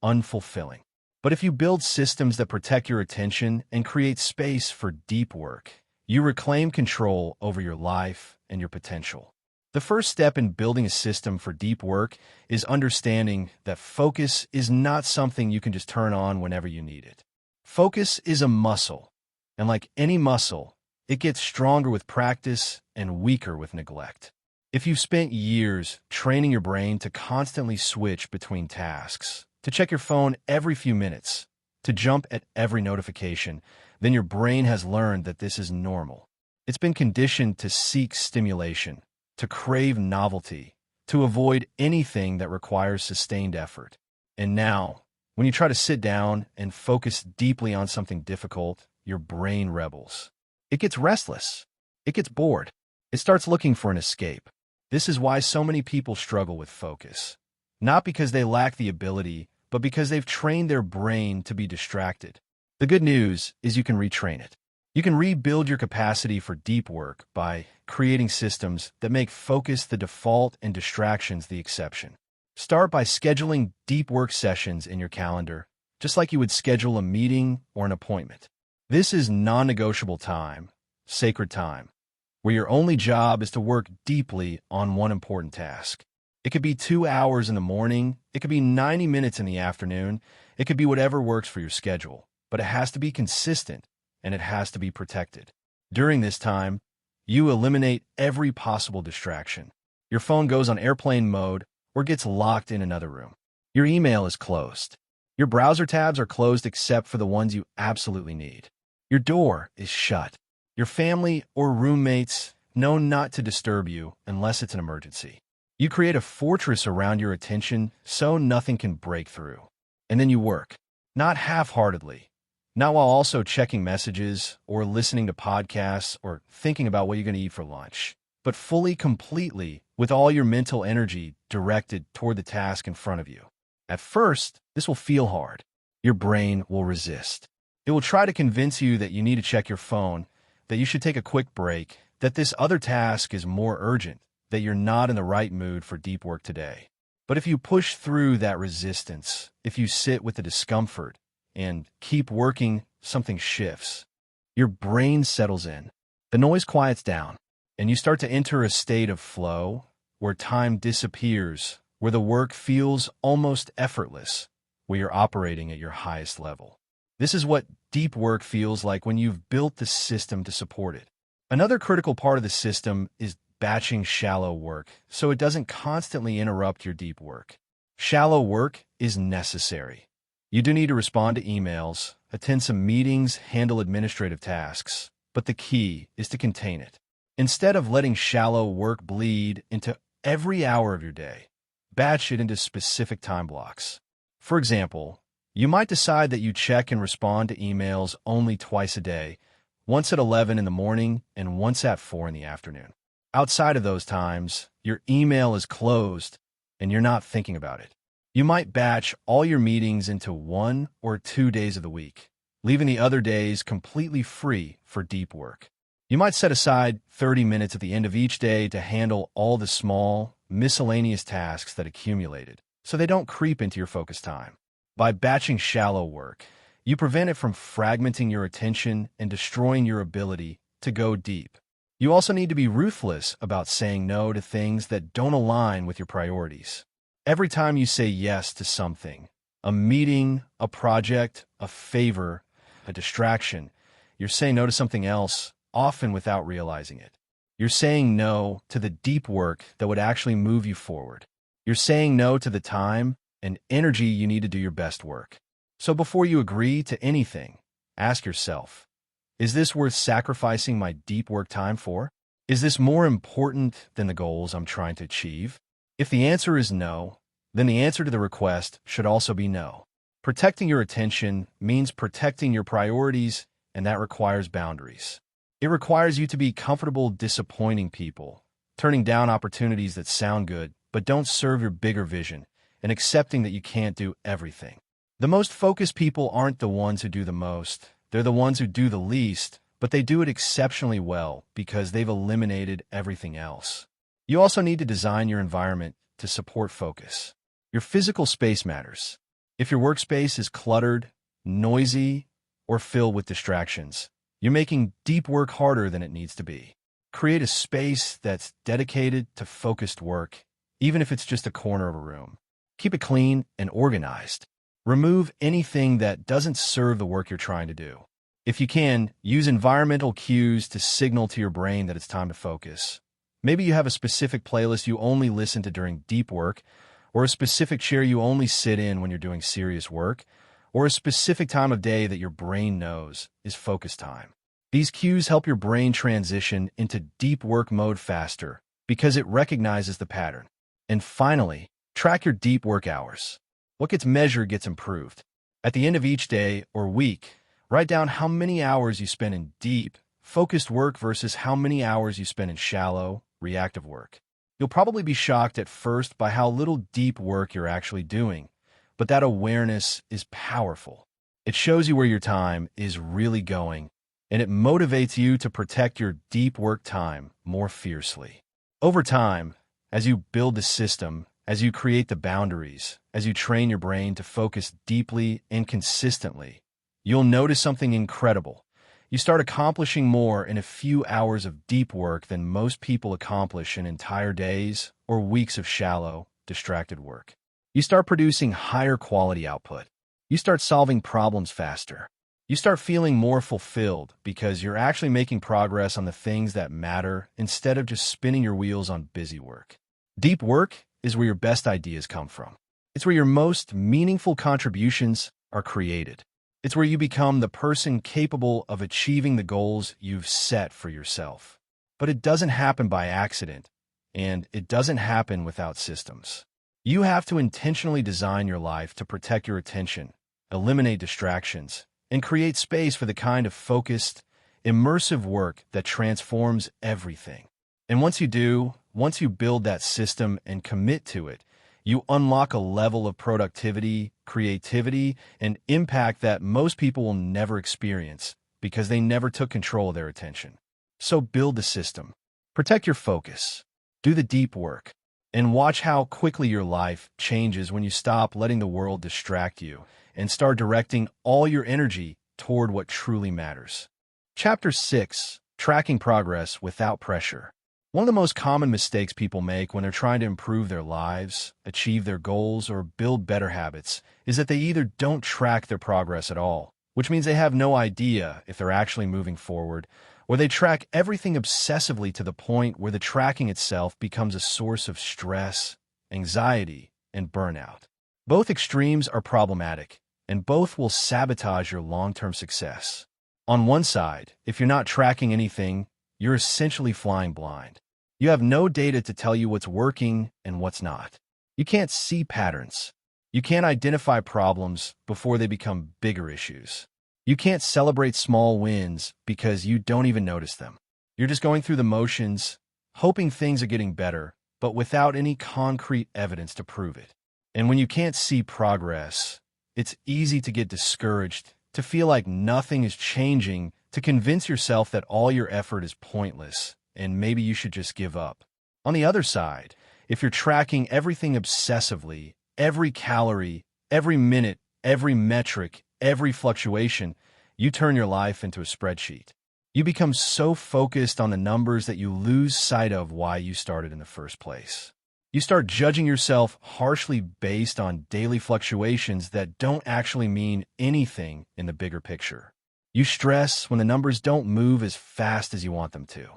unfulfilling. But if you build systems that protect your attention and create space for deep work, you reclaim control over your life and your potential. The first step in building a system for deep work is understanding that focus is not something you can just turn on whenever you need it. Focus is a muscle, and like any muscle, it gets stronger with practice and weaker with neglect. If you've spent years training your brain to constantly switch between tasks, to check your phone every few minutes, to jump at every notification, then your brain has learned that this is normal. It's been conditioned to seek stimulation, to crave novelty, to avoid anything that requires sustained effort. And now, when you try to sit down and focus deeply on something difficult, your brain rebels. It gets restless. It gets bored. It starts looking for an escape. This is why so many people struggle with focus. Not because they lack the ability, but because they've trained their brain to be distracted. The good news is you can retrain it. You can rebuild your capacity for deep work by creating systems that make focus the default and distractions the exception. Start by scheduling deep work sessions in your calendar, just like you would schedule a meeting or an appointment. This is non-negotiable time, sacred time, where your only job is to work deeply on one important task. It could be 2 hours in the morning, it could be 90 minutes in the afternoon, it could be whatever works for your schedule, but it has to be consistent and it has to be protected. During this time, you eliminate every possible distraction. Your phone goes on airplane mode or gets locked in another room. Your email is closed. Your browser tabs are closed except for the ones you absolutely need. Your door is shut. Your family or roommates know not to disturb you unless it's an emergency. You create a fortress around your attention so nothing can break through. And then you work, not half-heartedly, not while also checking messages or listening to podcasts or thinking about what you're going to eat for lunch, but fully, completely, with all your mental energy directed toward the task in front of you. At first, this will feel hard. Your brain will resist. It will try to convince you that you need to check your phone, that you should take a quick break, that this other task is more urgent, that you're not in the right mood for deep work today. But if you push through that resistance, if you sit with the discomfort and keep working, something shifts. your brain settles in, the noise quiets down, and you start to enter a state of flow where time disappears, where the work feels almost effortless, where you're operating at your highest level. This is what deep work feels like when you've built the system to support it. Another critical part of the system is batching shallow work so it doesn't constantly interrupt your deep work. Shallow work is necessary. You do need to respond to emails, attend some meetings, handle administrative tasks, but the key is to contain it. Instead of letting shallow work bleed into every hour of your day, batch it into specific time blocks. For example, you might decide that you check and respond to emails only twice a day, once at 11 in the morning and once at 4 in the afternoon. Outside of those times, your email is closed and you're not thinking about it. You might batch all your meetings into 1 or 2 days of the week, leaving the other days completely free for deep work. You might set aside 30 minutes at the end of each day to handle all the small, miscellaneous tasks that accumulated, so they don't creep into your focus time. By batching shallow work, you prevent it from fragmenting your attention and destroying your ability to go deep. You also need to be ruthless about saying no to things that don't align with your priorities. Every time you say yes to something, a meeting, a project, a favor, a distraction, you're saying no to something else, often without realizing it. You're saying no to the deep work that would actually move you forward. You're saying no to the time and energy you need to do your best work. So before you agree to anything, ask yourself, is this worth sacrificing my deep work time for? Is this more important than the goals I'm trying to achieve? If the answer is no, then the answer to the request should also be no. Protecting your attention means protecting your priorities, and that requires boundaries. It requires you to be comfortable disappointing people, turning down opportunities that sound good but don't serve your bigger vision, and accepting that you can't do everything. The most focused people aren't the ones who do the most. They're the ones who do the least, but they do it exceptionally well because they've eliminated everything else. You also need to design your environment to support focus. Your physical space matters. If your workspace is cluttered, noisy, or filled with distractions, you're making deep work harder than it needs to be. Create a space that's dedicated to focused work, even if it's just a corner of a room. Keep it clean and organized. Remove anything that doesn't serve the work you're trying to do. If you can, use environmental cues to signal to your brain that it's time to focus. Maybe you have a specific playlist you only listen to during deep work, or a specific chair you only sit in when you're doing serious work, or a specific time of day that your brain knows is focus time. These cues help your brain transition into deep work mode faster because it recognizes the pattern. And finally, track your deep work hours. What gets measured gets improved. At the end of each day or week, write down how many hours you spend in deep, focused work versus how many hours you spend in shallow, reactive work. You'll probably be shocked at first by how little deep work you're actually doing, but that awareness is powerful. It shows you where your time is really going, and it motivates you to protect your deep work time more fiercely. Over time, as you build the system, as you create the boundaries, as you train your brain to focus deeply and consistently, you'll notice something incredible. You start accomplishing more in a few hours of deep work than most people accomplish in entire days or weeks of shallow, distracted work. You start producing higher quality output. You start solving problems faster. You start feeling more fulfilled because you're actually making progress on the things that matter instead of just spinning your wheels on busy work. Deep work is where your best ideas come from. It's where your most meaningful contributions are created. It's where you become the person capable of achieving the goals you've set for yourself. But it doesn't happen by accident, and it doesn't happen without systems. You have to intentionally design your life to protect your attention, eliminate distractions, and create space for the kind of focused, immersive work that transforms everything. And once you build that system and commit to it, you unlock a level of productivity, creativity, and impact that most people will never experience because they never took control of their attention. So build the system, protect your focus, do the deep work, and watch how quickly your life changes when you stop letting the world distract you and start directing all your energy toward what truly matters. Chapter 6. Tracking Progress Without Pressure. One of the most common mistakes people make when they're trying to improve their lives, achieve their goals, or build better habits is that they either don't track their progress at all, which means they have no idea if they're actually moving forward, or they track everything obsessively to the point where the tracking itself becomes a source of stress, anxiety, and burnout. Both extremes are problematic, and both will sabotage your long-term success. On one side, if you're not tracking anything, you're essentially flying blind. You have no data to tell you what's working and what's not. You can't see patterns. You can't identify problems before they become bigger issues. You can't celebrate small wins because you don't even notice them. You're just going through the motions, hoping things are getting better, but without any concrete evidence to prove it. And when you can't see progress, it's easy to get discouraged, to feel like nothing is changing, to convince yourself that all your effort is pointless and maybe you should just give up. On the other side, if you're tracking everything obsessively, every calorie, every minute, every metric, every fluctuation, you turn your life into a spreadsheet. You become so focused on the numbers that you lose sight of why you started in the first place. You start judging yourself harshly based on daily fluctuations that don't actually mean anything in the bigger picture. You stress when the numbers don't move as fast as you want them to.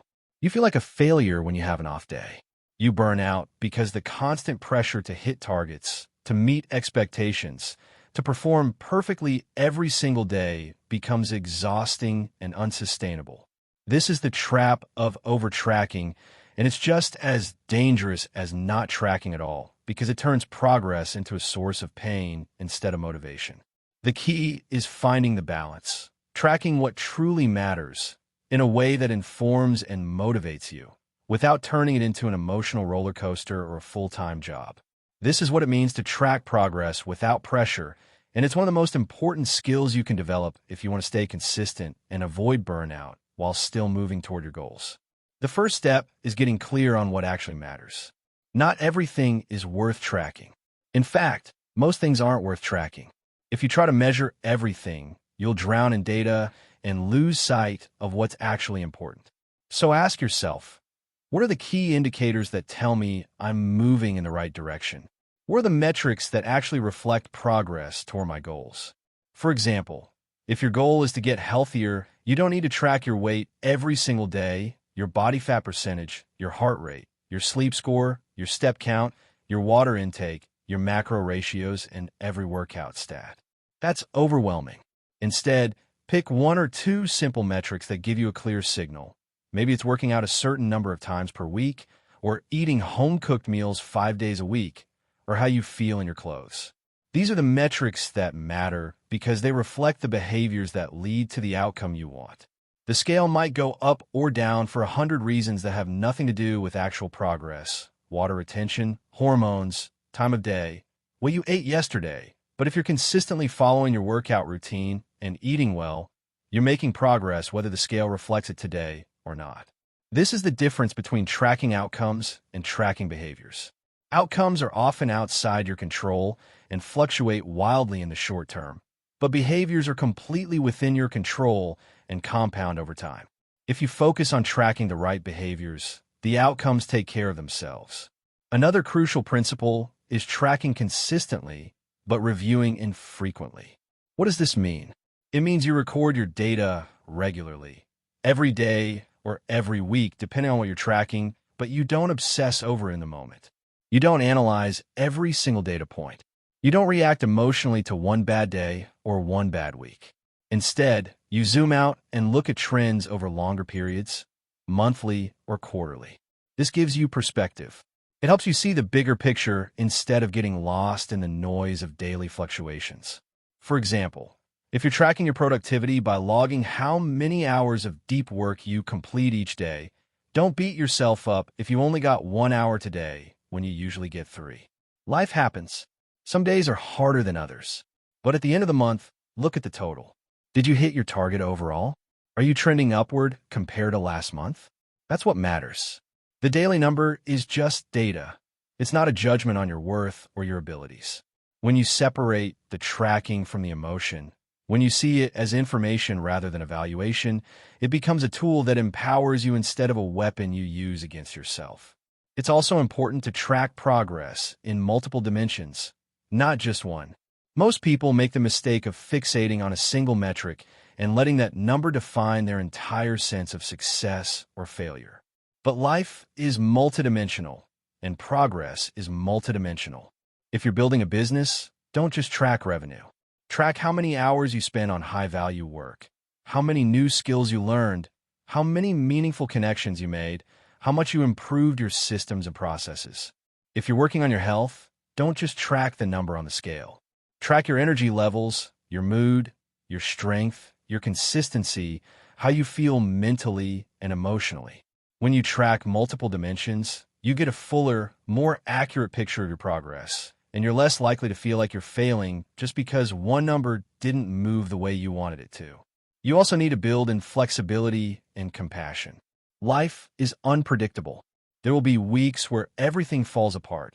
You feel like a failure when you have an off day. You burn out because the constant pressure to hit targets, to meet expectations, to perform perfectly every single day becomes exhausting and unsustainable. This is the trap of over-tracking, and it's just as dangerous as not tracking at all because it turns progress into a source of pain instead of motivation. The key is finding the balance, tracking what truly matters in a way that informs and motivates you, without turning it into an emotional roller coaster or a full-time job. This is what it means to track progress without pressure, and it's one of the most important skills you can develop if you want to stay consistent and avoid burnout while still moving toward your goals. The first step is getting clear on what actually matters. Not everything is worth tracking. In fact, most things aren't worth tracking. If you try to measure everything, you'll drown in data and lose sight of what's actually important. So ask yourself, what are the key indicators that tell me I'm moving in the right direction? What are the metrics that actually reflect progress toward my goals? For example, if your goal is to get healthier, you don't need to track your weight every single day, your body fat percentage, your heart rate, your sleep score, your step count, your water intake, your macro ratios, and every workout stat. That's overwhelming. Instead, pick one or two simple metrics that give you a clear signal. Maybe it's working out a certain number of times per week, or eating home-cooked meals 5 days a week, or how you feel in your clothes. These are the metrics that matter because they reflect the behaviors that lead to the outcome you want. The scale might go up or down for 100 reasons that have nothing to do with actual progress: water retention, hormones, time of day, what you ate yesterday. But if you're consistently following your workout routine and eating well, you're making progress whether the scale reflects it today or not. This is the difference between tracking outcomes and tracking behaviors. Outcomes are often outside your control and fluctuate wildly in the short term, but behaviors are completely within your control and compound over time. If you focus on tracking the right behaviors, the outcomes take care of themselves. Another crucial principle is tracking consistently, but reviewing infrequently. What does this mean? It means you record your data regularly, every day or every week, depending on what you're tracking, but you don't obsess over it in the moment. You don't analyze every single data point. You don't react emotionally to one bad day or one bad week. Instead, you zoom out and look at trends over longer periods, monthly or quarterly. This gives you perspective. It helps you see the bigger picture instead of getting lost in the noise of daily fluctuations. For example, if you're tracking your productivity by logging how many hours of deep work you complete each day, don't beat yourself up if you only got 1 hour today when you usually get 3. Life happens. Some days are harder than others. But at the end of the month, look at the total. Did you hit your target overall? Are you trending upward compared to last month? That's what matters. The daily number is just data. It's not a judgment on your worth or your abilities. When you separate the tracking from the emotion, When you see it as information rather than evaluation, it becomes a tool that empowers you instead of a weapon you use against yourself. It's also important to track progress in multiple dimensions, not just one. Most people make the mistake of fixating on a single metric and letting that number define their entire sense of success or failure. But life is multidimensional, and progress is multidimensional. If you're building a business, don't just track revenue. Track how many hours you spend on high-value work, how many new skills you learned, how many meaningful connections you made, how much you improved your systems and processes. If you're working on your health, don't just track the number on the scale. Track your energy levels, your mood, your strength, your consistency, how you feel mentally and emotionally. When you track multiple dimensions, you get a fuller, more accurate picture of your progress, and you're less likely to feel like you're failing just because one number didn't move the way you wanted it to. You also need to build in flexibility and compassion. Life is unpredictable. There will be weeks where everything falls apart.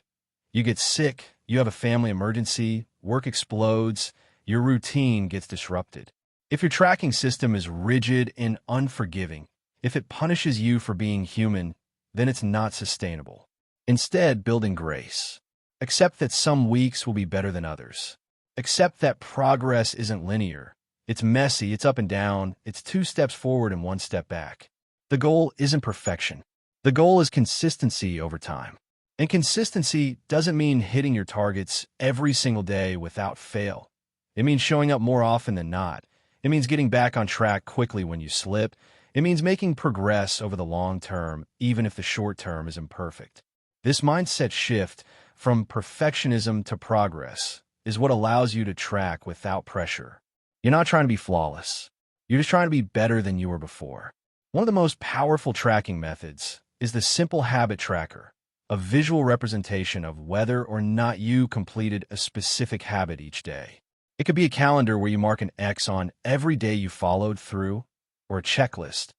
You get sick, you have a family emergency, work explodes, your routine gets disrupted. If your tracking system is rigid and unforgiving, if it punishes you for being human, then it's not sustainable. Instead, build in grace. Accept that some weeks will be better than others. Accept that progress isn't linear. It's messy, it's up and down, it's 2 steps forward and 1 step back. The goal isn't perfection. The goal is consistency over time. And consistency doesn't mean hitting your targets every single day without fail. It means showing up more often than not. It means getting back on track quickly when you slip. It means making progress over the long term, even if the short term is imperfect. This mindset shift from perfectionism to progress is what allows you to track without pressure. You're not trying to be flawless. You're just trying to be better than you were before. One of the most powerful tracking methods is the simple habit tracker, a visual representation of whether or not you completed a specific habit each day. It could be a calendar where you mark an X on every day you followed through, or a checklist,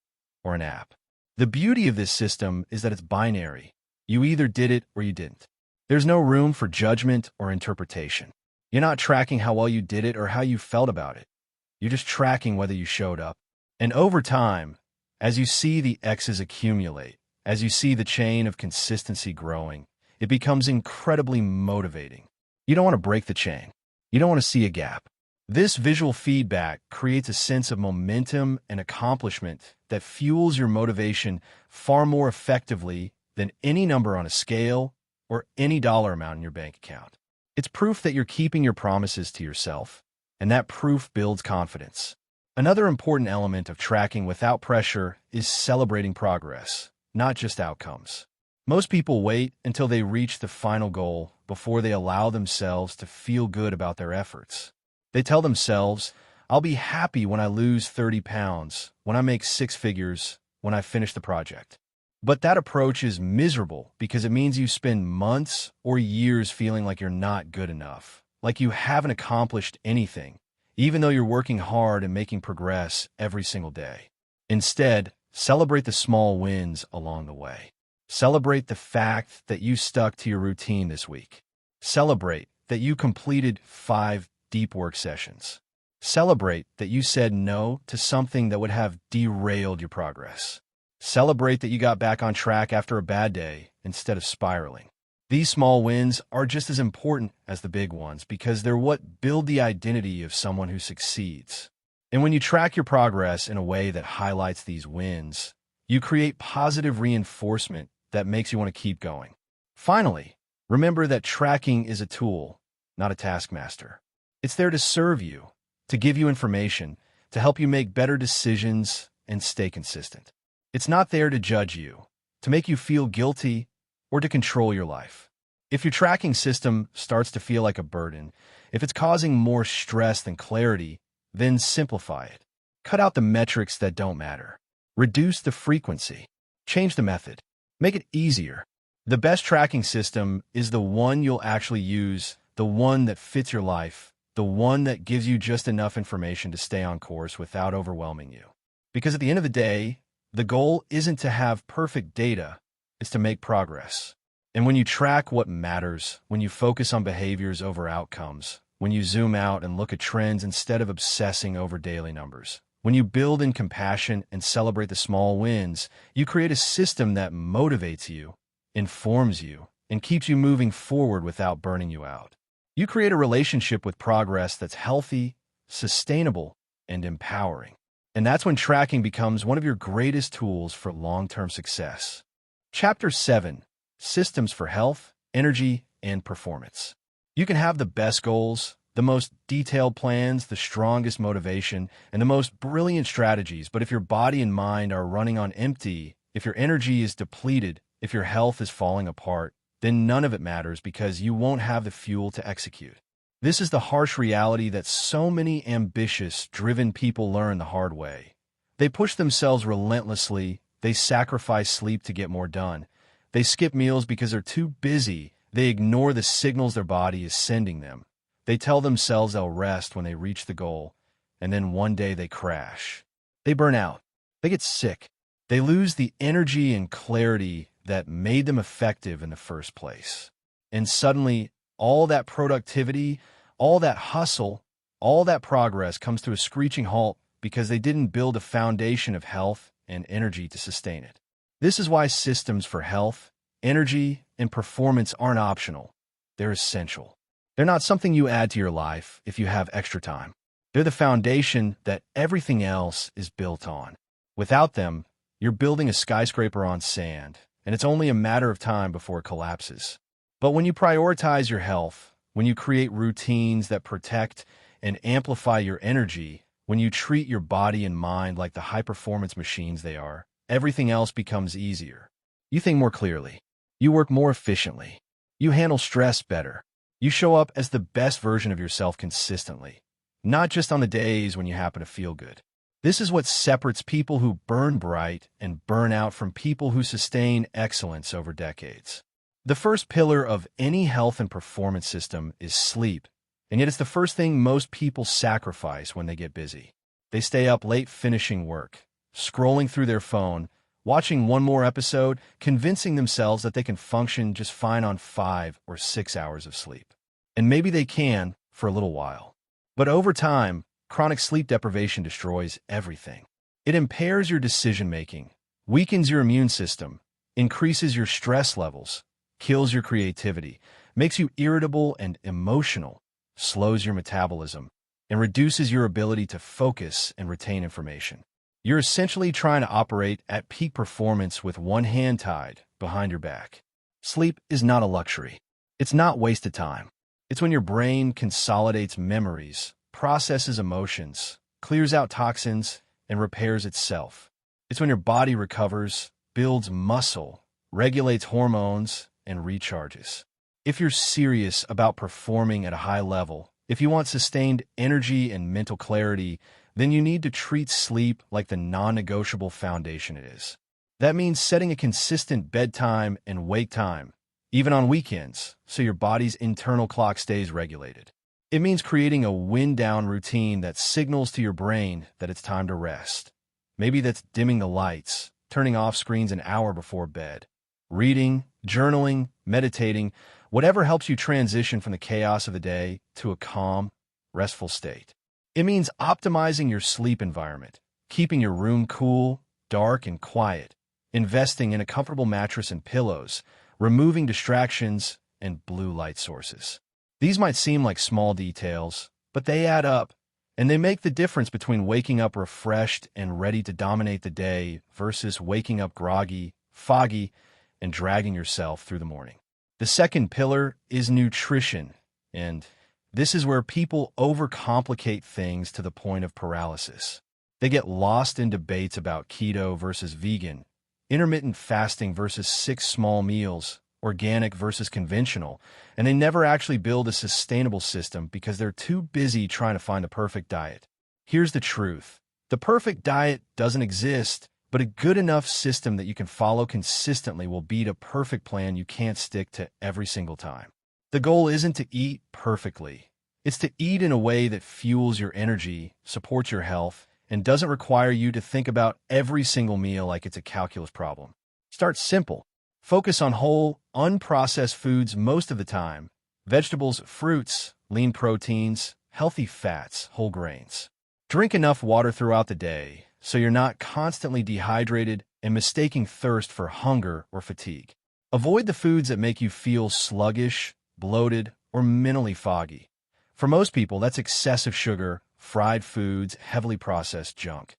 or an app. The beauty of this system is that it's binary. You either did it or you didn't. There's no room for judgment or interpretation. You're not tracking how well you did it or how you felt about it. You're just tracking whether you showed up. And over time, as you see the X's accumulate, as you see the chain of consistency growing, it becomes incredibly motivating. You don't want to break the chain. You don't want to see a gap. This visual feedback creates a sense of momentum and accomplishment that fuels your motivation far more effectively than any number on a scale or any dollar amount in your bank account. It's proof that you're keeping your promises to yourself, and that proof builds confidence. Another important element of tracking without pressure is celebrating progress, not just outcomes. Most people wait until they reach the final goal before they allow themselves to feel good about their efforts. They tell themselves, I'll be happy when I lose 30 pounds, when I make 6 figures, when I finish the project. But that approach is miserable because it means you spend months or years feeling like you're not good enough, like you haven't accomplished anything, even though you're working hard and making progress every single day. Instead, celebrate the small wins along the way. Celebrate the fact that you stuck to your routine this week. Celebrate that you completed 5 deep work sessions. Celebrate that you said no to something that would have derailed your progress. Celebrate that you got back on track after a bad day instead of spiraling. These small wins are just as important as the big ones because they're what build the identity of someone who succeeds. And when you track your progress in a way that highlights these wins, you create positive reinforcement that makes you want to keep going. Finally, remember that tracking is a tool, not a taskmaster. It's there to serve you, to give you information, to help you make better decisions and stay consistent. It's not there to judge you, to make you feel guilty, or to control your life. If your tracking system starts to feel like a burden, if it's causing more stress than clarity, then simplify it. Cut out the metrics that don't matter. Reduce the frequency. Change the method. Make it easier. The best tracking system is the one you'll actually use, the one that fits your life, the one that gives you just enough information to stay on course without overwhelming you. Because at the end of the day, the goal isn't to have perfect data, it's to make progress. And when you track what matters, when you focus on behaviors over outcomes, when you zoom out and look at trends instead of obsessing over daily numbers. When you build in compassion and celebrate the small wins, you create a system that motivates you, informs you, and keeps you moving forward without burning you out. You create a relationship with progress that's healthy, sustainable, and empowering. And that's when tracking becomes one of your greatest tools for long-term success. Chapter 7: Systems for Health, Energy, and Performance. You can have the best goals, the most detailed plans, the strongest motivation, and the most brilliant strategies, but if your body and mind are running on empty, if your energy is depleted, if your health is falling apart, then none of it matters because you won't have the fuel to execute. This is the harsh reality that so many ambitious, driven people learn the hard way. They push themselves relentlessly, they sacrifice sleep to get more done, they skip meals because they're too busy, they ignore the signals their body is sending them. They tell themselves they'll rest when they reach the goal, and then one day they crash. They burn out. They get sick. They lose the energy and clarity that made them effective in the first place. And suddenly, all that productivity, all that hustle, all that progress comes to a screeching halt because they didn't build a foundation of health and energy to sustain it. This is why systems for health, energy, and performance aren't optional. They're essential. They're not something you add to your life if you have extra time. They're the foundation that everything else is built on. Without them, you're building a skyscraper on sand, and it's only a matter of time before it collapses. But when you prioritize your health, when you create routines that protect and amplify your energy, when you treat your body and mind like the high-performance machines they are, everything else becomes easier. You think more clearly. You work more efficiently. You handle stress better. You show up as the best version of yourself consistently, not just on the days when you happen to feel good. This is what separates people who burn bright and burn out from people who sustain excellence over decades. The first pillar of any health and performance system is sleep, and yet it's the first thing most people sacrifice when they get busy. They stay up late finishing work, scrolling through their phone, watching one more episode, convincing themselves that they can function just fine on 5 or 6 hours of sleep. And maybe they can for a little while. But over time, chronic sleep deprivation destroys everything. It impairs your decision-making, weakens your immune system, increases your stress levels, kills your creativity, makes you irritable and emotional, slows your metabolism, and reduces your ability to focus and retain information. You're essentially trying to operate at peak performance with one hand tied behind your back. Sleep is not a luxury. It's not wasted time. It's when your brain consolidates memories, processes emotions, clears out toxins, and repairs itself. It's when your body recovers, builds muscle, regulates hormones, and recharges. If you're serious about performing at a high level, if you want sustained energy and mental clarity, then you need to treat sleep like the non-negotiable foundation it is. That means setting a consistent bedtime and wake time, even on weekends, so your body's internal clock stays regulated. It means creating a wind-down routine that signals to your brain that it's time to rest. Maybe that's dimming the lights, turning off screens an hour before bed, reading, journaling, meditating, whatever helps you transition from the chaos of the day to a calm, restful state. It means optimizing your sleep environment, keeping your room cool, dark, and quiet, investing in a comfortable mattress and pillows, removing distractions and blue light sources. These might seem like small details, but they add up, and they make the difference between waking up refreshed and ready to dominate the day versus waking up groggy, foggy, and dragging yourself through the morning. The second pillar is nutrition, and this is where people overcomplicate things to the point of paralysis. They get lost in debates about keto versus vegan, intermittent fasting versus 6 small meals, organic versus conventional, and they never actually build a sustainable system because they're too busy trying to find the perfect diet. Here's the truth. The perfect diet doesn't exist, but a good enough system that you can follow consistently will beat a perfect plan you can't stick to every single time. The goal isn't to eat perfectly. It's to eat in a way that fuels your energy, supports your health, and doesn't require you to think about every single meal like it's a calculus problem. Start simple. Focus on whole, unprocessed foods most of the time. Vegetables, fruits, lean proteins, healthy fats, whole grains. Drink enough water throughout the day so you're not constantly dehydrated and mistaking thirst for hunger or fatigue. Avoid the foods that make you feel sluggish, bloated, or mentally foggy. For most people, that's excessive sugar, fried foods, heavily processed junk.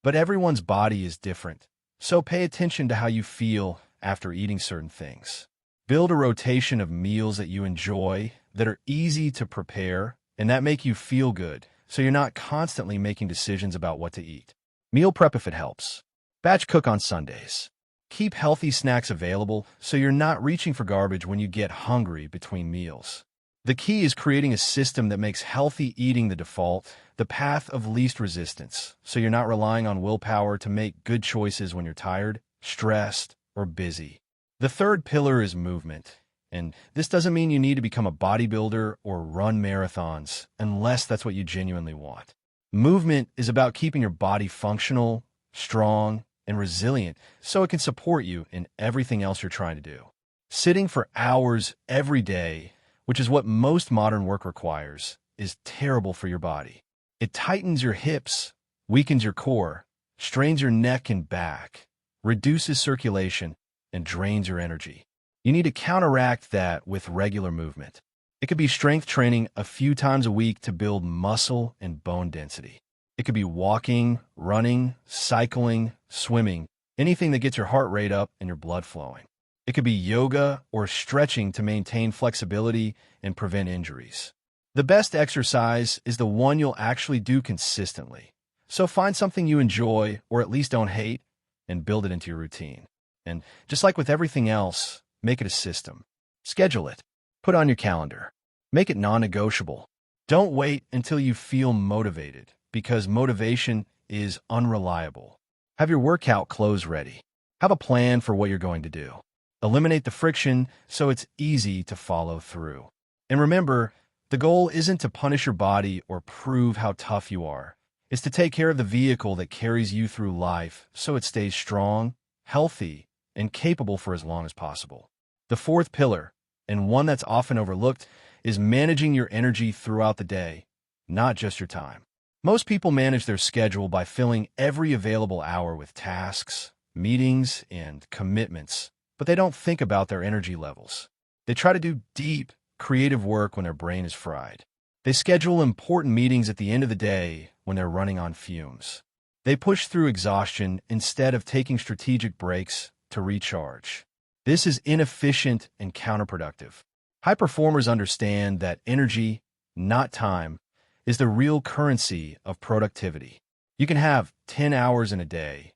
But everyone's body is different, so pay attention to how you feel after eating certain things. Build a rotation of meals that you enjoy, that are easy to prepare, and that make you feel good, so you're not constantly making decisions about what to eat. Meal prep if it helps. Batch cook on Sundays. Keep healthy snacks available so you're not reaching for garbage when you get hungry between meals. The key is creating a system that makes healthy eating the default, the path of least resistance, so you're not relying on willpower to make good choices when you're tired, stressed, or busy. The third pillar is movement, and this doesn't mean you need to become a bodybuilder or run marathons, unless that's what you genuinely want. Movement is about keeping your body functional, strong, and resilient so it can support you in everything else you're trying to do. Sitting for hours every day, which is what most modern work requires, is terrible for your body. It tightens your hips, weakens your core, strains your neck and back, reduces circulation, and drains your energy. You need to counteract that with regular movement. It could be strength training a few times a week to build muscle and bone density. It could be walking, running, cycling, swimming, anything that gets your heart rate up and your blood flowing. It could be yoga or stretching to maintain flexibility and prevent injuries. The best exercise is the one you'll actually do consistently. So find something you enjoy or at least don't hate and build it into your routine. And just like with everything else, make it a system. Schedule it. Put it on your calendar. Make it non-negotiable. Don't wait until you feel motivated, because motivation is unreliable. Have your workout clothes ready. Have a plan for what you're going to do. Eliminate the friction so it's easy to follow through. And remember, the goal isn't to punish your body or prove how tough you are. It's to take care of the vehicle that carries you through life so it stays strong, healthy, and capable for as long as possible. The fourth pillar, and one that's often overlooked, is managing your energy throughout the day, not just your time. Most people manage their schedule by filling every available hour with tasks, meetings, and commitments, but they don't think about their energy levels. They try to do deep, creative work when their brain is fried. They schedule important meetings at the end of the day when they're running on fumes. They push through exhaustion instead of taking strategic breaks to recharge. This is inefficient and counterproductive. High performers understand that energy, not time, is the real currency of productivity. You can have 10 hours in a day,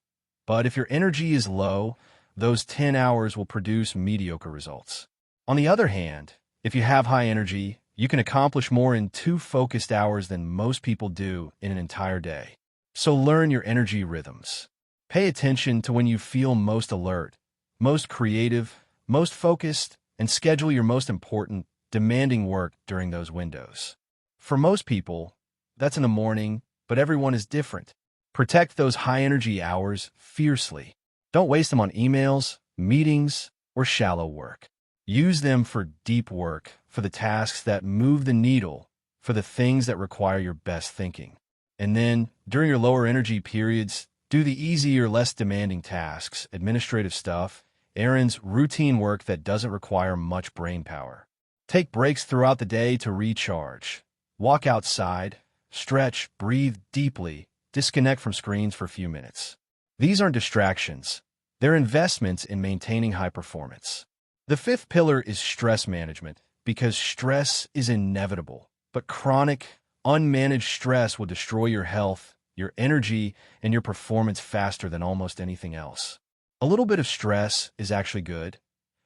but if your energy is low, those 10 hours will produce mediocre results. On the other hand, if you have high energy, you can accomplish more in 2 focused hours than most people do in an entire day. So learn your energy rhythms. Pay attention to when you feel most alert, most creative, most focused, and schedule your most important, demanding work during those windows. For most people, that's in the morning, but everyone is different. Protect those high-energy hours fiercely. Don't waste them on emails, meetings, or shallow work. Use them for deep work, for the tasks that move the needle, for the things that require your best thinking. And then, during your lower energy periods, do the easier, less demanding tasks, administrative stuff, errands, routine work that doesn't require much brain power. Take breaks throughout the day to recharge. Walk outside, stretch, breathe deeply, disconnect from screens for a few minutes. These aren't distractions. They're investments in maintaining high performance. The fifth pillar is stress management, because stress is inevitable, but chronic, unmanaged stress will destroy your health, your energy, and your performance faster than almost anything else. A little bit of stress is actually good.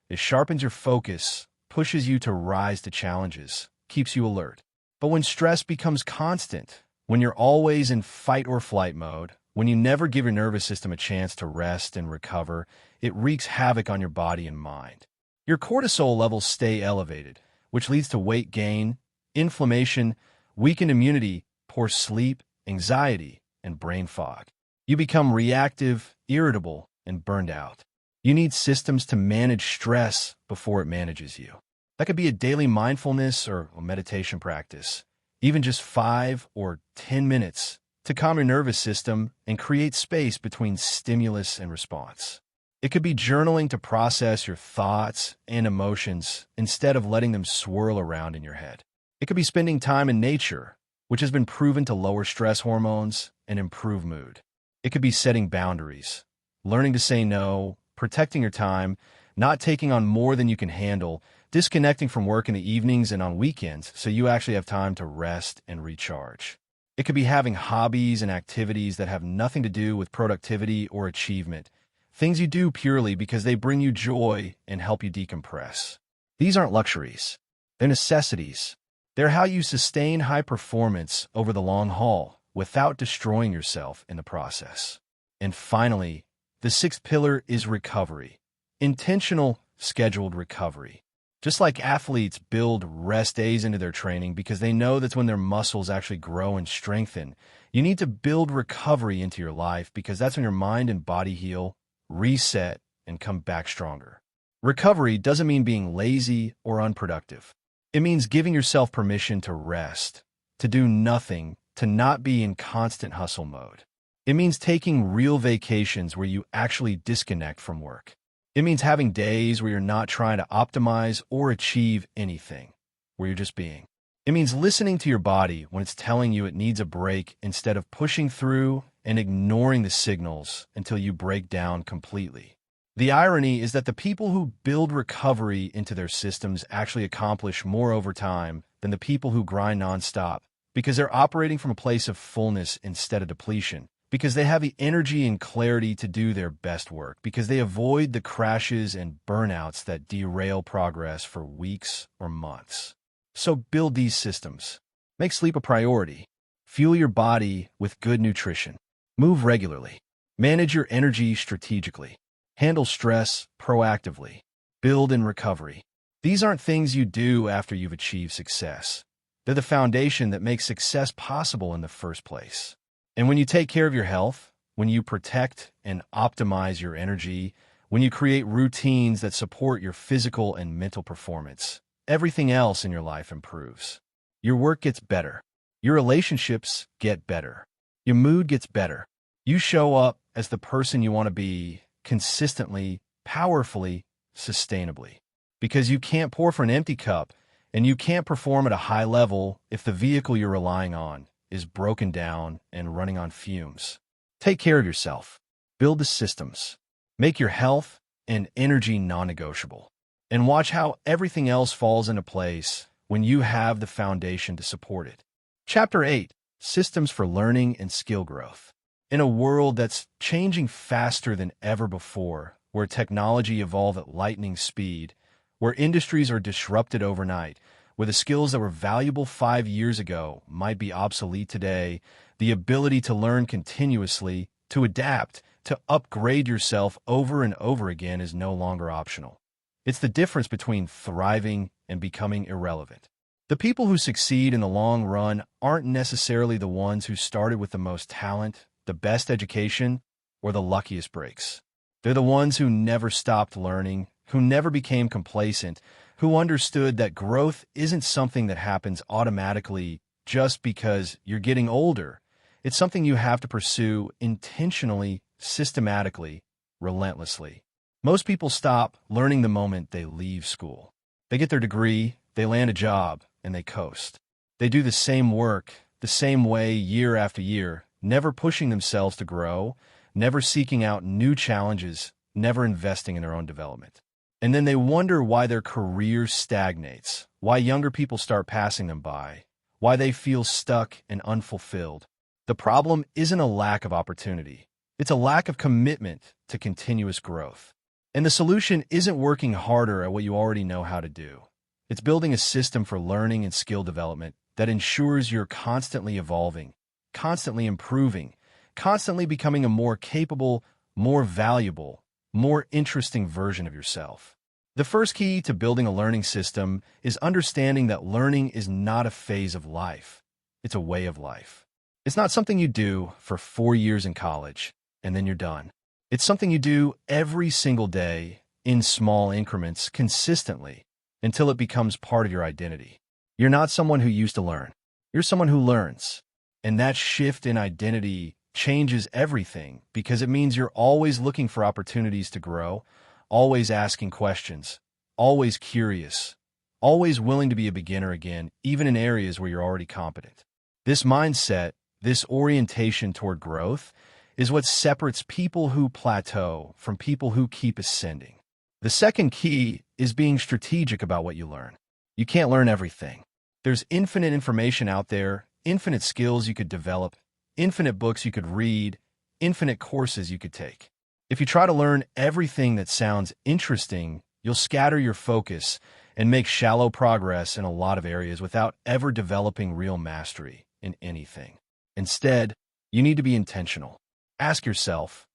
It sharpens your focus, pushes you to rise to challenges, keeps you alert. But when stress becomes constant, when you're always in fight or flight mode, when you never give your nervous system a chance to rest and recover, it wreaks havoc on your body and mind. Your cortisol levels stay elevated, which leads to weight gain, inflammation, weakened immunity, poor sleep, anxiety, and brain fog. You become reactive, irritable, and burned out. You need systems to manage stress before it manages you. That could be a daily mindfulness or a meditation practice, even just 5 or 10 minutes to calm your nervous system and create space between stimulus and response. It could be journaling to process your thoughts and emotions instead of letting them swirl around in your head. It could be spending time in nature, which has been proven to lower stress hormones and improve mood. It could be setting boundaries, learning to say no, protecting your time, not taking on more than you can handle, disconnecting from work in the evenings and on weekends so you actually have time to rest and recharge. It could be having hobbies and activities that have nothing to do with productivity or achievement, things you do purely because they bring you joy and help you decompress. These aren't luxuries. They're necessities. They're how you sustain high performance over the long haul without destroying yourself in the process. And finally, the sixth pillar is recovery. Intentional, scheduled recovery. Just like athletes build rest days into their training because they know that's when their muscles actually grow and strengthen, you need to build recovery into your life because that's when your mind and body heal, reset, and come back stronger. Recovery doesn't mean being lazy or unproductive. It means giving yourself permission to rest, to do nothing, to not be in constant hustle mode. It means taking real vacations where you actually disconnect from work. It means having days where you're not trying to optimize or achieve anything, where you're just being. It means listening to your body when it's telling you it needs a break instead of pushing through and ignoring the signals until you break down completely. The irony is that the people who build recovery into their systems actually accomplish more over time than the people who grind nonstop because they're operating from a place of fullness instead of depletion, because they have the energy and clarity to do their best work, because they avoid the crashes and burnouts that derail progress for weeks or months. So build these systems. Make sleep a priority. Fuel your body with good nutrition. Move regularly. Manage your energy strategically. Handle stress proactively. Build in recovery. These aren't things you do after you've achieved success. They're the foundation that makes success possible in the first place. And when you take care of your health, when you protect and optimize your energy, when you create routines that support your physical and mental performance, everything else in your life improves. Your work gets better. Your relationships get better. Your mood gets better. You show up as the person you want to be consistently, powerfully, sustainably. Because you can't pour from an empty cup, and you can't perform at a high level if the vehicle you're relying on is broken down and running on fumes. Take care of yourself. Build the systems. Make your health and energy non-negotiable. And watch how everything else falls into place when you have the foundation to support it. Chapter 8, Systems for Learning and Skill Growth. In a world that's changing faster than ever before, where technology evolves at lightning speed, where industries are disrupted overnight, where the skills that were valuable 5 years ago might be obsolete today, the ability to learn continuously, to adapt, to upgrade yourself over and over again is no longer optional. It's the difference between thriving and becoming irrelevant. The people who succeed in the long run aren't necessarily the ones who started with the most talent, the best education, or the luckiest breaks. They're the ones who never stopped learning, who never became complacent, who understood that growth isn't something that happens automatically just because you're getting older. It's something you have to pursue intentionally, systematically, relentlessly. Most people stop learning the moment they leave school. They get their degree, they land a job, and they coast. They do the same work, the same way year after year, never pushing themselves to grow, never seeking out new challenges, never investing in their own development. And then they wonder why their career stagnates, why younger people start passing them by, why they feel stuck and unfulfilled. The problem isn't a lack of opportunity. It's a lack of commitment to continuous growth. And the solution isn't working harder at what you already know how to do. It's building a system for learning and skill development that ensures you're constantly evolving, constantly improving, constantly becoming a more capable, more valuable, more interesting version of yourself. The first key to building a learning system is understanding that learning is not a phase of life. It's a way of life. It's not something you do for 4 years in college and then you're done. It's something you do every single day in small increments consistently until it becomes part of your identity. You're not someone who used to learn. You're someone who learns. And that shift in identity changes everything because it means you're always looking for opportunities to grow, always asking questions, always curious, always willing to be a beginner again, even in areas where you're already competent. This mindset, this orientation toward growth, is what separates people who plateau from people who keep ascending. The second key is being strategic about what you learn. You can't learn everything. There's infinite information out there, infinite skills you could develop, infinite books you could read, infinite courses you could take. If you try to learn everything that sounds interesting, you'll scatter your focus and make shallow progress in a lot of areas without ever developing real mastery in anything. Instead, you need to be intentional. Ask yourself,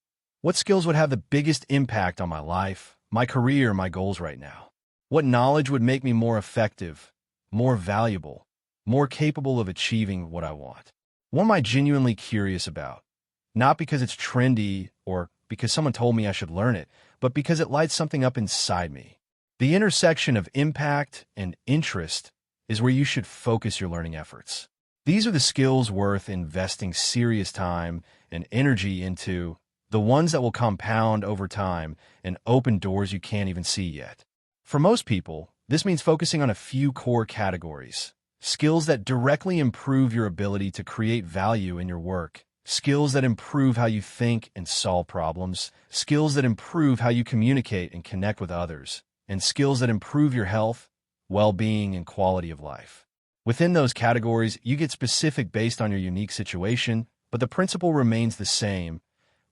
what skills would have the biggest impact on my life, my career, my goals right now? What knowledge would make me more effective, more valuable, more capable of achieving what I want? What am I genuinely curious about? Not because it's trendy or because someone told me I should learn it, but because it lights something up inside me. The intersection of impact and interest is where you should focus your learning efforts. These are the skills worth investing serious time and energy into, the ones that will compound over time and open doors you can't even see yet. For most people, this means focusing on a few core categories. Skills that directly improve your ability to create value in your work. Skills that improve how you think and solve problems. Skills that improve how you communicate and connect with others. And skills that improve your health, well-being, and quality of life. Within those categories, you get specific based on your unique situation, but the principle remains the same.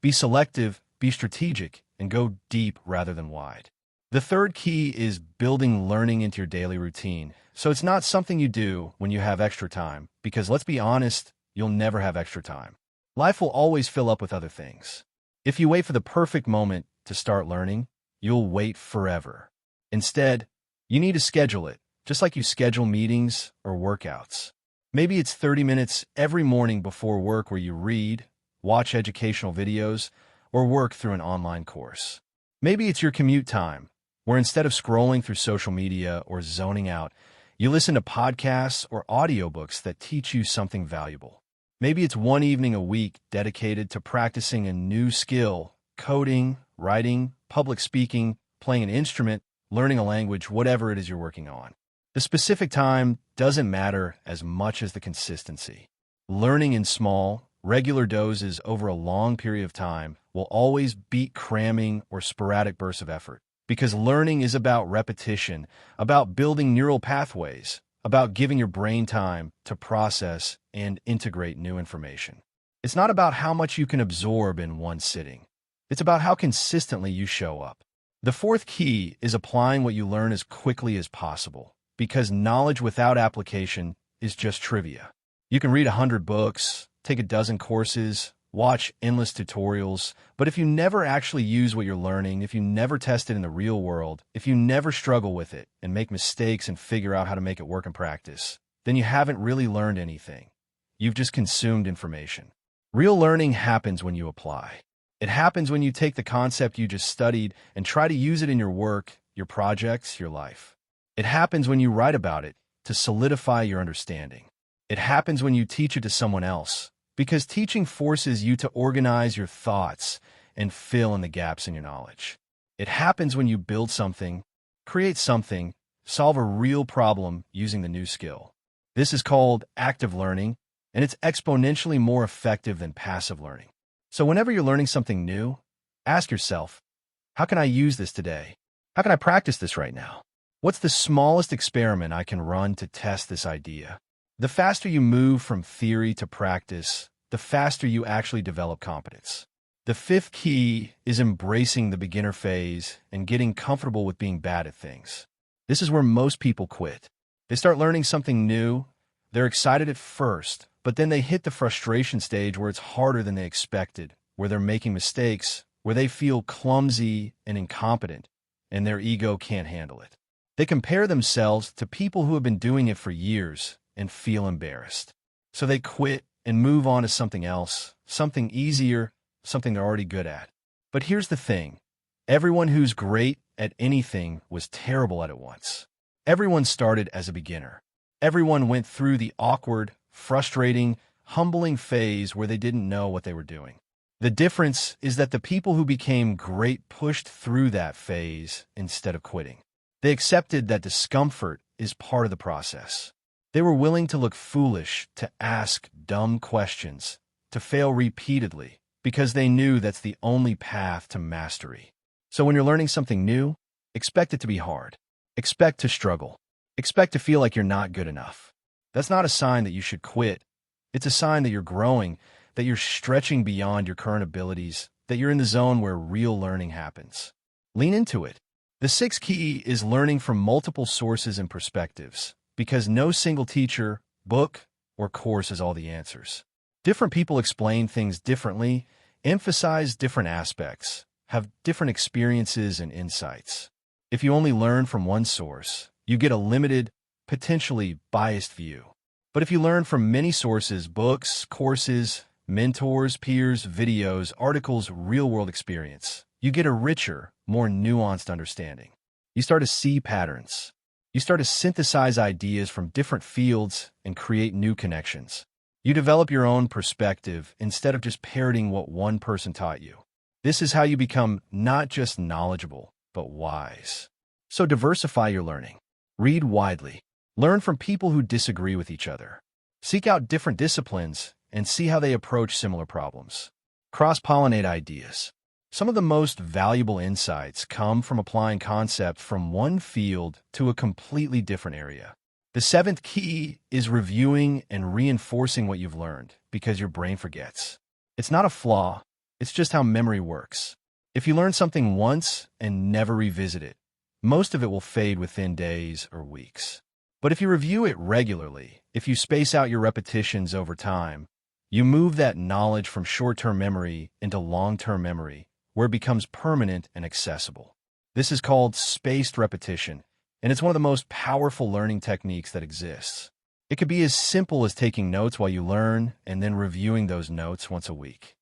Be selective, be strategic, and go deep rather than wide. The third key is building learning into your daily routine. So it's not something you do when you have extra time, because let's be honest, you'll never have extra time. Life will always fill up with other things. If you wait for the perfect moment to start learning, you'll wait forever. Instead, you need to schedule it, just like you schedule meetings or workouts. Maybe it's 30 minutes every morning before work where you read, watch educational videos, or work through an online course. Maybe it's your commute time, where instead of scrolling through social media or zoning out, you listen to podcasts or audiobooks that teach you something valuable. Maybe it's one evening a week dedicated to practicing a new skill, coding, writing, public speaking, playing an instrument, learning a language, whatever it is you're working on. The specific time doesn't matter as much as the consistency. Learning in small, regular doses over a long period of time will always beat cramming or sporadic bursts of effort, because learning is about repetition, about building neural pathways, about giving your brain time to process and integrate new information. It's not about how much you can absorb in one sitting. It's about how consistently you show up. The fourth key is applying what you learn as quickly as possible, because knowledge without application is just trivia. You can read 100 books, take a dozen courses, watch endless tutorials, but if you never actually use what you're learning, if you never test it in the real world, if you never struggle with it and make mistakes and figure out how to make it work in practice, then you haven't really learned anything. You've just consumed information. Real learning happens when you apply. It happens when you take the concept you just studied and try to use it in your work, your projects, your life. It happens when you write about it to solidify your understanding. It happens when you teach it to someone else, because teaching forces you to organize your thoughts and fill in the gaps in your knowledge. It happens when you build something, create something, solve a real problem using the new skill. This is called active learning, and it's exponentially more effective than passive learning. So whenever you're learning something new, ask yourself, how can I use this today? How can I practice this right now? What's the smallest experiment I can run to test this idea? The faster you move from theory to practice, the faster you actually develop competence. The fifth key is embracing the beginner phase and getting comfortable with being bad at things. This is where most people quit. They start learning something new, they're excited at first, but then they hit the frustration stage where it's harder than they expected, where they're making mistakes, where they feel clumsy and incompetent, and their ego can't handle it. They compare themselves to people who have been doing it for years and feel embarrassed. So they quit and move on to something else, something easier, something they're already good at. But here's the thing. Everyone who's great at anything was terrible at it once. Everyone started as a beginner. Everyone went through the awkward, frustrating, humbling phase where they didn't know what they were doing. The difference is that the people who became great pushed through that phase instead of quitting. They accepted that discomfort is part of the process. They were willing to look foolish, to ask dumb questions, to fail repeatedly, because they knew that's the only path to mastery. So when you're learning something new, expect it to be hard. Expect to struggle. Expect to feel like you're not good enough. That's not a sign that you should quit. It's a sign that you're growing, that you're stretching beyond your current abilities, that you're in the zone where real learning happens. Lean into it. The sixth key is learning from multiple sources and perspectives, because no single teacher, book, or course has all the answers. Different people explain things differently, emphasize different aspects, have different experiences and insights. If you only learn from one source, you get a limited, potentially biased view. But if you learn from many sources, books, courses, mentors, peers, videos, articles, real-world experience, you get a richer, more nuanced understanding. You start to see patterns. You start to synthesize ideas from different fields and create new connections. You develop your own perspective instead of just parroting what one person taught you. This is how you become not just knowledgeable, but wise. So diversify your learning. Read widely. Learn from people who disagree with each other. Seek out different disciplines and see how they approach similar problems. Cross-pollinate ideas. Some of the most valuable insights come from applying concepts from one field to a completely different area. The seventh key is reviewing and reinforcing what you've learned, because your brain forgets. It's not a flaw, it's just how memory works. If you learn something once and never revisit it, most of it will fade within days or weeks. But if you review it regularly, if you space out your repetitions over time, you move that knowledge from short-term memory into long-term memory, where it becomes permanent and accessible. This is called spaced repetition, and it's one of the most powerful learning techniques that exists. It could be as simple as taking notes while you learn and then reviewing those notes once a week.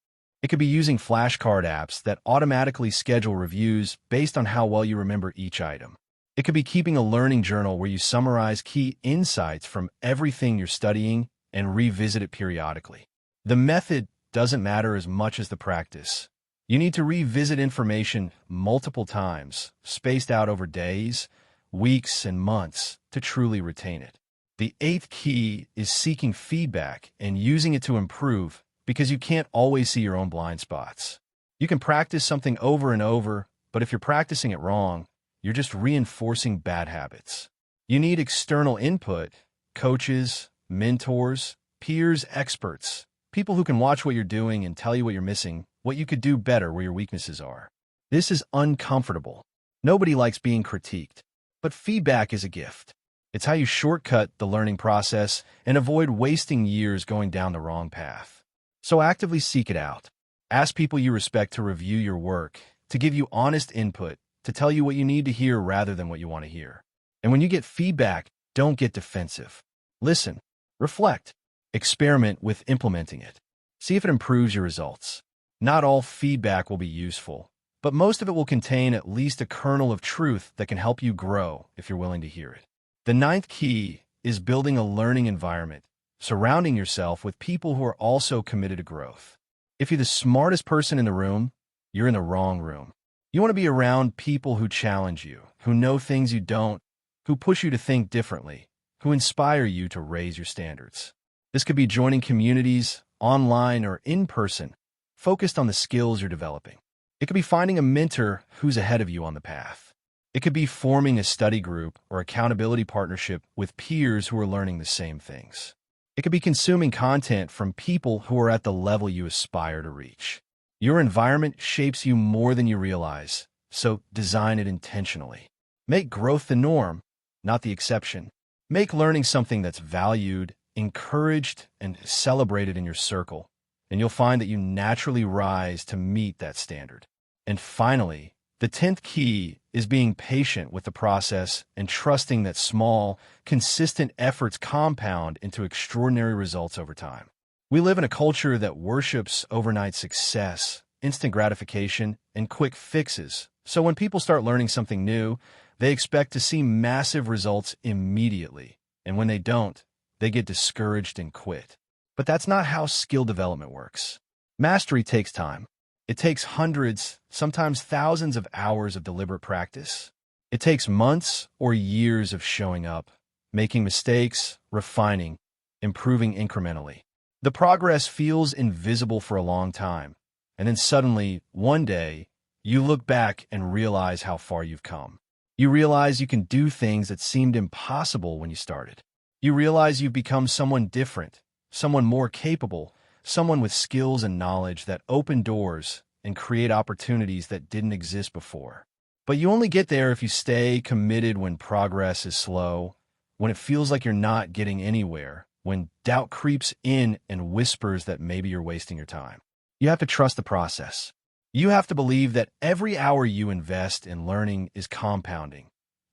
It could be using flashcard apps that automatically schedule reviews based on how well you remember each item. It could be keeping a learning journal where you summarize key insights from everything you're studying and revisit it periodically. The method doesn't matter as much as the practice. You need to revisit information multiple times, spaced out over days, weeks, and months to truly retain it. The eighth key is seeking feedback and using it to improve, because you can't always see your own blind spots. You can practice something over and over, but if you're practicing it wrong, you're just reinforcing bad habits. You need external input, coaches, mentors, peers, experts, people who can watch what you're doing and tell you what you're missing, what you could do better, where your weaknesses are. This is uncomfortable. Nobody likes being critiqued, but feedback is a gift. It's how you shortcut the learning process and avoid wasting years going down the wrong path. So actively seek it out. Ask people you respect to review your work, to give you honest input, to tell you what you need to hear rather than what you want to hear. And when you get feedback, don't get defensive. Listen, reflect, experiment with implementing it. See if it improves your results. Not all feedback will be useful, but most of it will contain at least a kernel of truth that can help you grow if you're willing to hear it. The ninth key is building a learning environment, surrounding yourself with people who are also committed to growth. If you're the smartest person in the room, you're in the wrong room. You want to be around people who challenge you, who know things you don't, who push you to think differently, who inspire you to raise your standards. This could be joining communities, online or in person, focused on the skills you're developing. It could be finding a mentor who's ahead of you on the path. It could be forming a study group or accountability partnership with peers who are learning the same things. It could be consuming content from people who are at the level you aspire to reach. Your environment shapes you more than you realize, so design it intentionally. Make growth the norm, not the exception. Make learning something that's valued, encouraged, and celebrated in your circle, and you'll find that you naturally rise to meet that standard. And finally, the 10th key is being patient with the process and trusting that small, consistent efforts compound into extraordinary results over time. We live in a culture that worships overnight success, instant gratification, and quick fixes. So when people start learning something new, They expect to see massive results immediately, and when they don't, they get discouraged and quit. But that's not how skill development works. Mastery takes time. It takes hundreds, sometimes thousands of hours of deliberate practice. It takes months or years of showing up, making mistakes, refining, improving incrementally. The progress feels invisible for a long time, and then suddenly, one day, you look back and realize how far you've come. You realize you can do things that seemed impossible when you started. You realize you've become someone different, someone more capable, someone with skills and knowledge that open doors and create opportunities that didn't exist before. But you only get there if you stay committed when progress is slow, when it feels like you're not getting anywhere, when doubt creeps in and whispers that maybe you're wasting your time. You have to trust the process. You have to believe that every hour you invest in learning is compounding,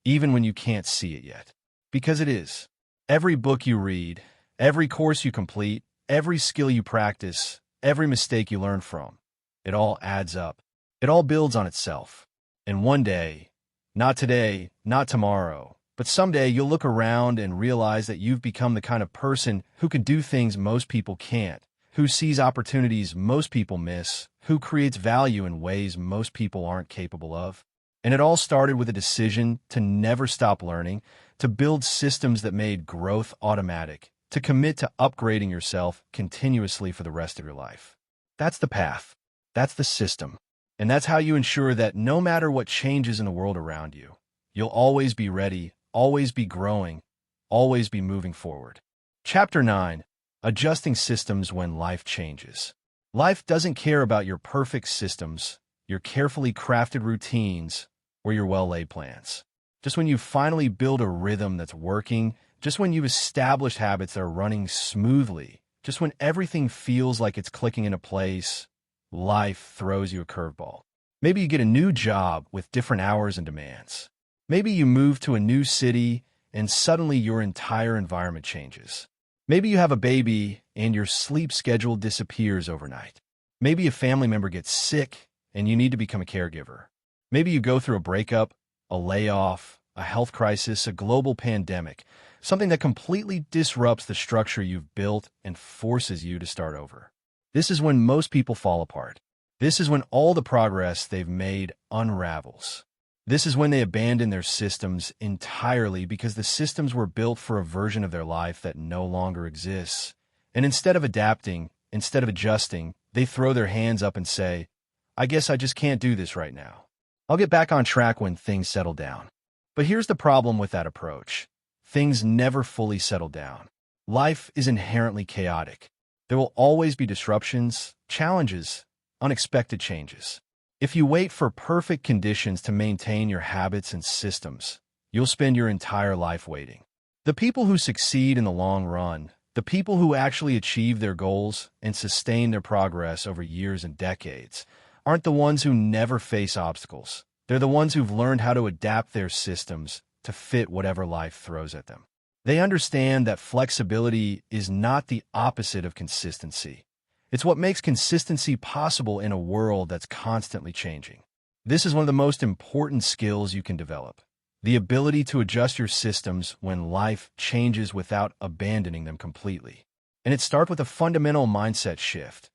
even when you can't see it yet. Because it is. Every book you read, every course you complete, every skill you practice, every mistake you learn from, it all adds up. It all builds on itself. And one day, not today, not tomorrow, but someday you'll look around and realize that you've become the kind of person who can do things most people can't, who sees opportunities most people miss, who creates value in ways most people aren't capable of. And it all started with a decision to never stop learning, to build systems that made growth automatic, to commit to upgrading yourself continuously for the rest of your life. That's the path. That's the system. And that's how you ensure that no matter what changes in the world around you, you'll always be ready, always be growing, always be moving forward. Chapter 9. Adjusting Systems When Life Changes. Life doesn't care about your perfect systems, your carefully crafted routines, or your well-laid plans. Just when you finally build a rhythm that's working, just when you've established habits that are running smoothly, just when everything feels like it's clicking into place, life throws you a curveball. Maybe you get a new job with different hours and demands. Maybe you move to a new city and suddenly your entire environment changes. Maybe you have a baby and your sleep schedule disappears overnight. Maybe a family member gets sick and you need to become a caregiver. Maybe you go through a breakup, a layoff, a health crisis, a global pandemic, something that completely disrupts the structure you've built and forces you to start over. This is when most people fall apart. This is when all the progress they've made unravels. This is when they abandon their systems entirely because the systems were built for a version of their life that no longer exists. And instead of adapting, instead of adjusting, they throw their hands up and say, I guess I just can't do this right now. I'll get back on track when things settle down. But here's the problem with that approach. Things never fully settle down. Life is inherently chaotic. There will always be disruptions, challenges, unexpected changes. If you wait for perfect conditions to maintain your habits and systems, you'll spend your entire life waiting. The people who succeed in the long run, the people who actually achieve their goals and sustain their progress over years and decades, aren't the ones who never face obstacles. They're the ones who've learned how to adapt their systems to fit whatever life throws at them. They understand that flexibility is not the opposite of consistency. It's what makes consistency possible in a world that's constantly changing. This is one of the most important skills you can develop. The ability to adjust your systems when life changes without abandoning them completely. And it starts with a fundamental mindset shift.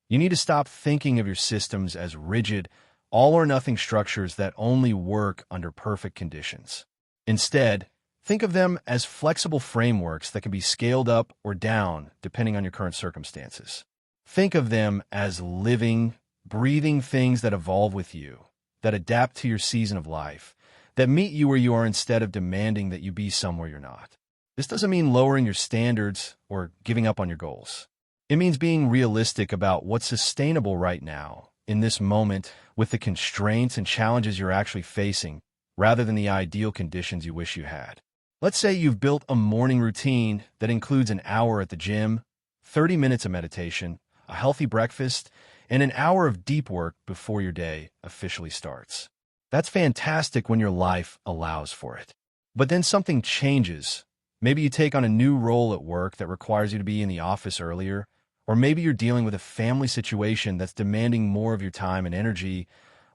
You need to stop thinking of your systems as rigid, all-or-nothing structures that only work under perfect conditions. Instead, think of them as flexible frameworks that can be scaled up or down depending on your current circumstances. Think of them as living, breathing things that evolve with you, that adapt to your season of life, that meet you where you are instead of demanding that you be somewhere you're not. This doesn't mean lowering your standards or giving up on your goals. It means being realistic about what's sustainable right now, in this moment, with the constraints and challenges you're actually facing, rather than the ideal conditions you wish you had. Let's say you've built a morning routine that includes an hour at the gym, 30 minutes of meditation, a healthy breakfast, and an hour of deep work before your day officially starts. That's fantastic when your life allows for it. But then something changes. Maybe you take on a new role at work that requires you to be in the office earlier, or maybe you're dealing with a family situation that's demanding more of your time and energy,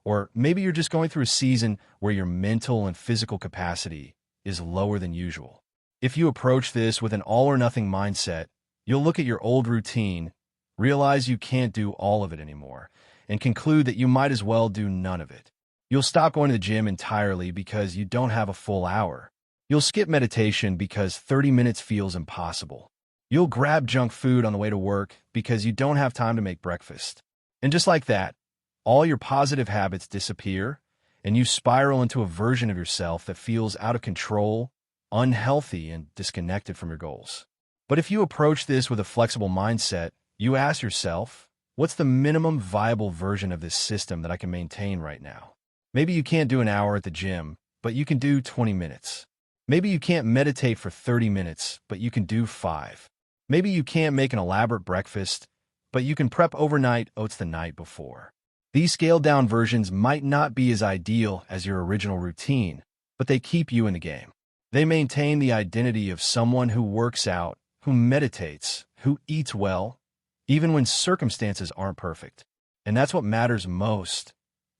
Or maybe you're just going through a season where your mental and physical capacity is lower than usual. If you approach this with an all-or-nothing mindset, you'll look at your old routine, realize you can't do all of it anymore, and conclude that you might as well do none of it. You'll stop going to the gym entirely because you don't have a full hour. You'll skip meditation because 30 minutes feels impossible. You'll grab junk food on the way to work because you don't have time to make breakfast. And just like that, all your positive habits disappear, and you spiral into a version of yourself that feels out of control, unhealthy, and disconnected from your goals. But if you approach this with a flexible mindset, you ask yourself, what's the minimum viable version of this system that I can maintain right now? Maybe you can't do an hour at the gym, but you can do 20 minutes. Maybe you can't meditate for 30 minutes, but you can do 5. Maybe you can't make an elaborate breakfast, but you can prep overnight oats the night before. These scaled-down versions might not be as ideal as your original routine, but they keep you in the game. They maintain the identity of someone who works out, who meditates, who eats well, even when circumstances aren't perfect. And that's what matters most.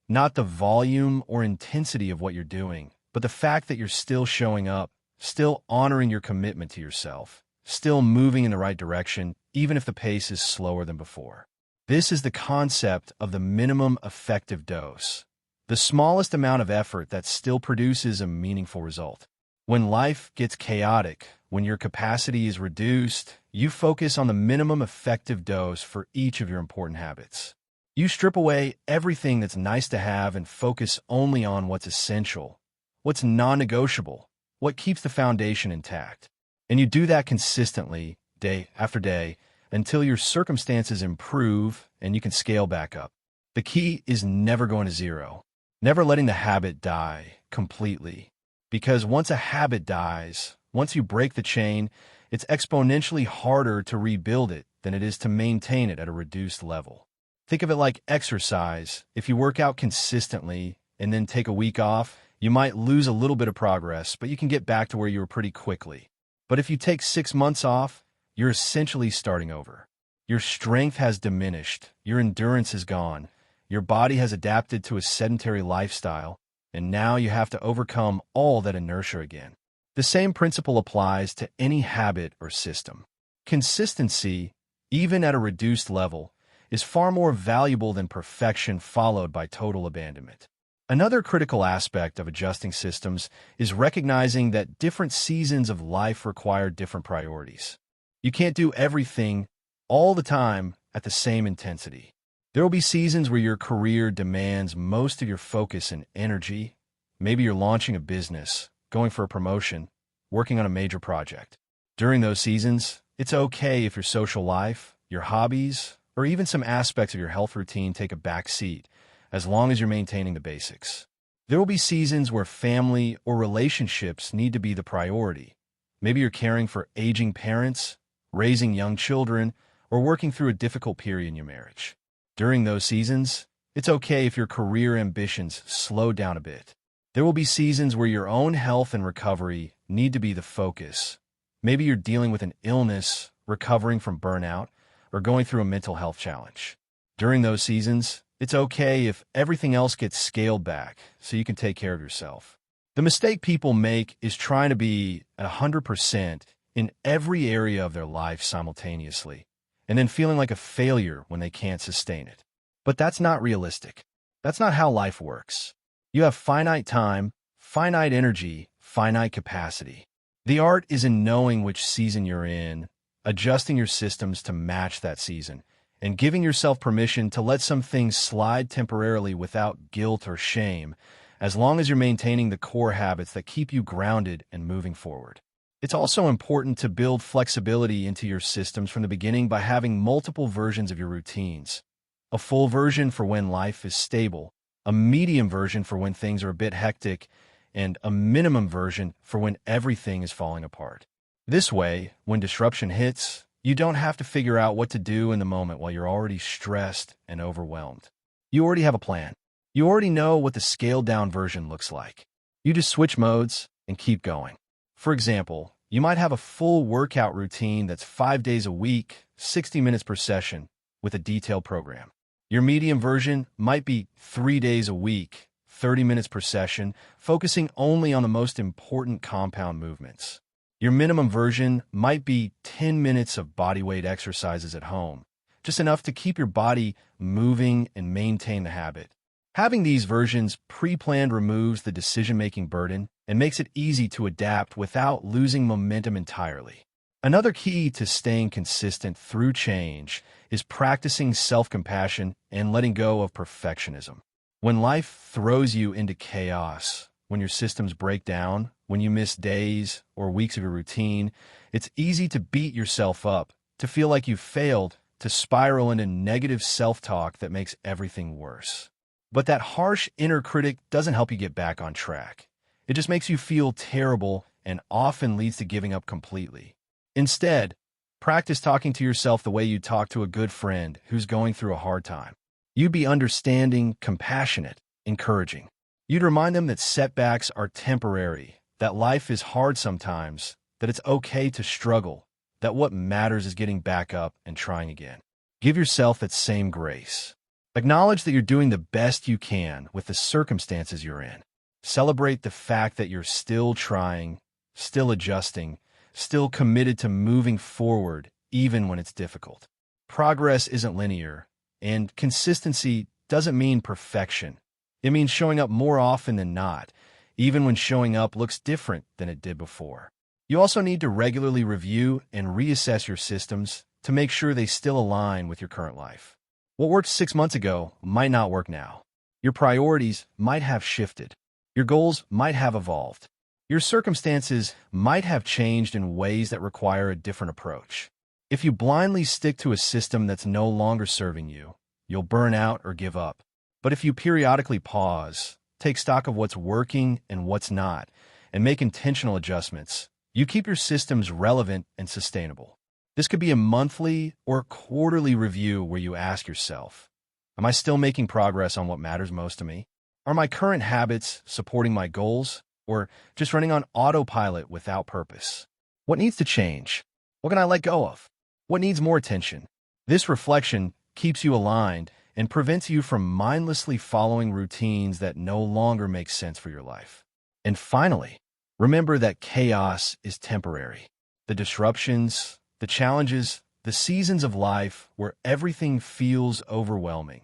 Not the volume or intensity of what you're doing, but the fact that you're still showing up, still honoring your commitment to yourself, still moving in the right direction, even if the pace is slower than before. This is the concept of the minimum effective dose, the smallest amount of effort that still produces a meaningful result. When life gets chaotic, when your capacity is reduced, you focus on the minimum effective dose for each of your important habits. You strip away everything that's nice to have and focus only on what's essential, what's non-negotiable, what keeps the foundation intact. And you do that consistently, day after day, until your circumstances improve and you can scale back up. The key is never going to zero, never letting the habit die completely. Because once a habit dies, once you break the chain, it's exponentially harder to rebuild it than it is to maintain it at a reduced level. Think of it like exercise. If you work out consistently and then take a week off, you might lose a little bit of progress, but you can get back to where you were pretty quickly. But if you take 6 months off, you're essentially starting over. Your strength has diminished, your endurance is gone, your body has adapted to a sedentary lifestyle, and now you have to overcome all that inertia again. The same principle applies to any habit or system. Consistency, even at a reduced level, is far more valuable than perfection followed by total abandonment. Another critical aspect of adjusting systems is recognizing that different seasons of life require different priorities. You can't do everything all the time at the same intensity. There will be seasons where your career demands most of your focus and energy. Maybe you're launching a business, going for a promotion, working on a major project. During those seasons, it's okay if your social life, your hobbies, or even some aspects of your health routine take a back seat, as long as you're maintaining the basics. There will be seasons where family or relationships need to be the priority. Maybe you're caring for aging parents, raising young children, or working through a difficult period in your marriage. During those seasons, it's okay if your career ambitions slow down a bit. There will be seasons where your own health and recovery need to be the focus. Maybe you're dealing with an illness, recovering from burnout, or going through a mental health challenge. During those seasons, it's okay if everything else gets scaled back so you can take care of yourself. The mistake people make is trying to be 100% in every area of their life simultaneously, and then feeling like a failure when they can't sustain it. But that's not realistic. That's not how life works. You have finite time, finite energy, finite capacity. The art is in knowing which season you're in, adjusting your systems to match that season, and giving yourself permission to let some things slide temporarily without guilt or shame, as long as you're maintaining the core habits that keep you grounded and moving forward. It's also important to build flexibility into your systems from the beginning by having multiple versions of your routines. A full version for when life is stable, a medium version for when things are a bit hectic, and a minimum version for when everything is falling apart. This way, when disruption hits, you don't have to figure out what to do in the moment while you're already stressed and overwhelmed. You already have a plan. You already know what the scaled-down version looks like. You just switch modes and keep going. For example, you might have a full workout routine that's 5 days a week, 60 minutes per session, with a detailed program. Your medium version might be 3 days a week, 30 minutes per session, focusing only on the most important compound movements. Your minimum version might be 10 minutes of bodyweight exercises at home, just enough to keep your body moving and maintain the habit. Having these versions pre-planned removes the decision-making burden and makes it easy to adapt without losing momentum entirely. Another key to staying consistent through change is practicing self-compassion and letting go of perfectionism. When life throws you into chaos, when your systems break down, when you miss days or weeks of your routine, it's easy to beat yourself up, to feel like you've failed, to spiral into negative self-talk that makes everything worse. But that harsh inner critic doesn't help you get back on track. It just makes you feel terrible and often leads to giving up completely. Instead, practice talking to yourself the way you talk to a good friend who's going through a hard time. You'd be understanding, compassionate, encouraging. You'd remind them that setbacks are temporary, that life is hard sometimes, that it's okay to struggle, that what matters is getting back up and trying again. Give yourself that same grace. Acknowledge that you're doing the best you can with the circumstances you're in. Celebrate the fact that you're still trying, still adjusting, still committed to moving forward even when it's difficult. Progress isn't linear, and consistency doesn't mean perfection. It means showing up more often than not, even when showing up looks different than it did before. You also need to regularly review and reassess your systems to make sure they still align with your current life. What worked 6 months ago might not work now. Your priorities might have shifted. Your goals might have evolved. Your circumstances might have changed in ways that require a different approach. If you blindly stick to a system that's no longer serving you, you'll burn out or give up. But if you periodically pause, take stock of what's working and what's not, and make intentional adjustments, you keep your systems relevant and sustainable. This could be a monthly or quarterly review where you ask yourself, am I still making progress on what matters most to me? Are my current habits supporting my goals, or just running on autopilot without purpose? What needs to change? What can I let go of? What needs more attention? This reflection keeps you aligned and prevents you from mindlessly following routines that no longer make sense for your life. And finally, remember that chaos is temporary. The disruptions, the challenges, the seasons of life where everything feels overwhelming,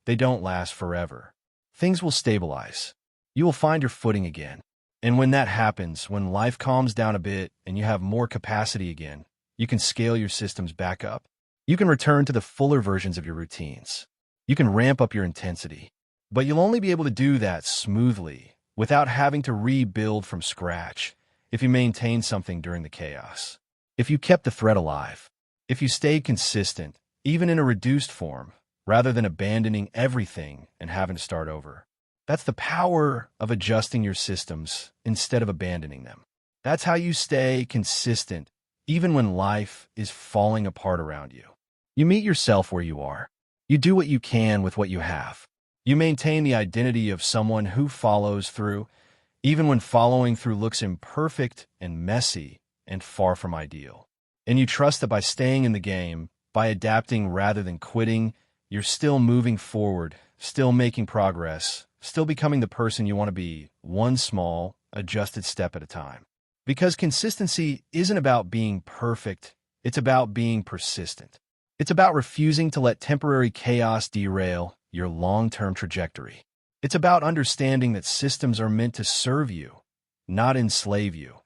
they don't last forever. Things will stabilize. You will find your footing again. And when that happens, when life calms down a bit and you have more capacity again, you can scale your systems back up. You can return to the fuller versions of your routines. You can ramp up your intensity. But you'll only be able to do that smoothly, without having to rebuild from scratch, if you maintain something during the chaos. If you kept the thread alive. If you stayed consistent, even in a reduced form, rather than abandoning everything and having to start over. That's the power of adjusting your systems instead of abandoning them. That's how you stay consistent, even when life is falling apart around you. You meet yourself where you are. You do what you can with what you have. You maintain the identity of someone who follows through, even when following through looks imperfect and messy and far from ideal. And you trust that by staying in the game, by adapting rather than quitting, you're still moving forward, still making progress, still becoming the person you want to be, one small, adjusted step at a time. Because consistency isn't about being perfect, it's about being persistent. It's about refusing to let temporary chaos derail your long-term trajectory. It's about understanding that systems are meant to serve you, not enslave you,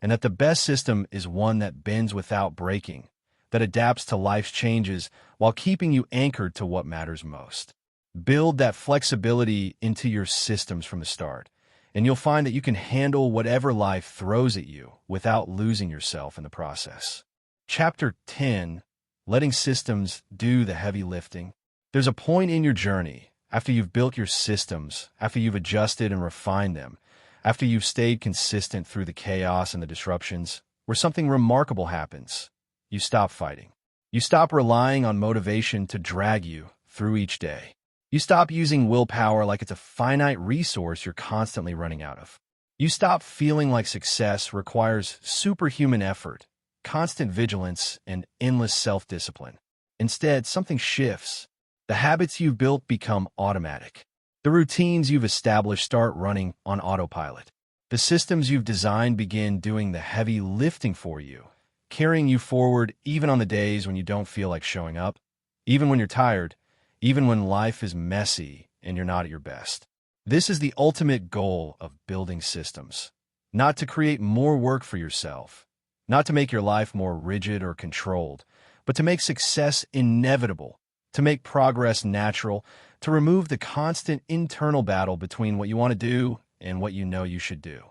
and that the best system is one that bends without breaking, that adapts to life's changes while keeping you anchored to what matters most. Build that flexibility into your systems from the start, and you'll find that you can handle whatever life throws at you without losing yourself in the process. Chapter 10, Letting Systems Do the Heavy Lifting. There's a point in your journey, after you've built your systems, after you've adjusted and refined them, after you've stayed consistent through the chaos and the disruptions, where something remarkable happens. You stop fighting. You stop relying on motivation to drag you through each day. You stop using willpower like it's a finite resource you're constantly running out of. You stop feeling like success requires superhuman effort, constant vigilance, and endless self-discipline. Instead, something shifts. The habits you've built become automatic. The routines you've established start running on autopilot. The systems you've designed begin doing the heavy lifting for you, carrying you forward even on the days when you don't feel like showing up, even when you're tired, even when life is messy and you're not at your best. This is the ultimate goal of building systems. Not to create more work for yourself, not to make your life more rigid or controlled, but to make success inevitable, to make progress natural, to remove the constant internal battle between what you want to do and what you know you should do.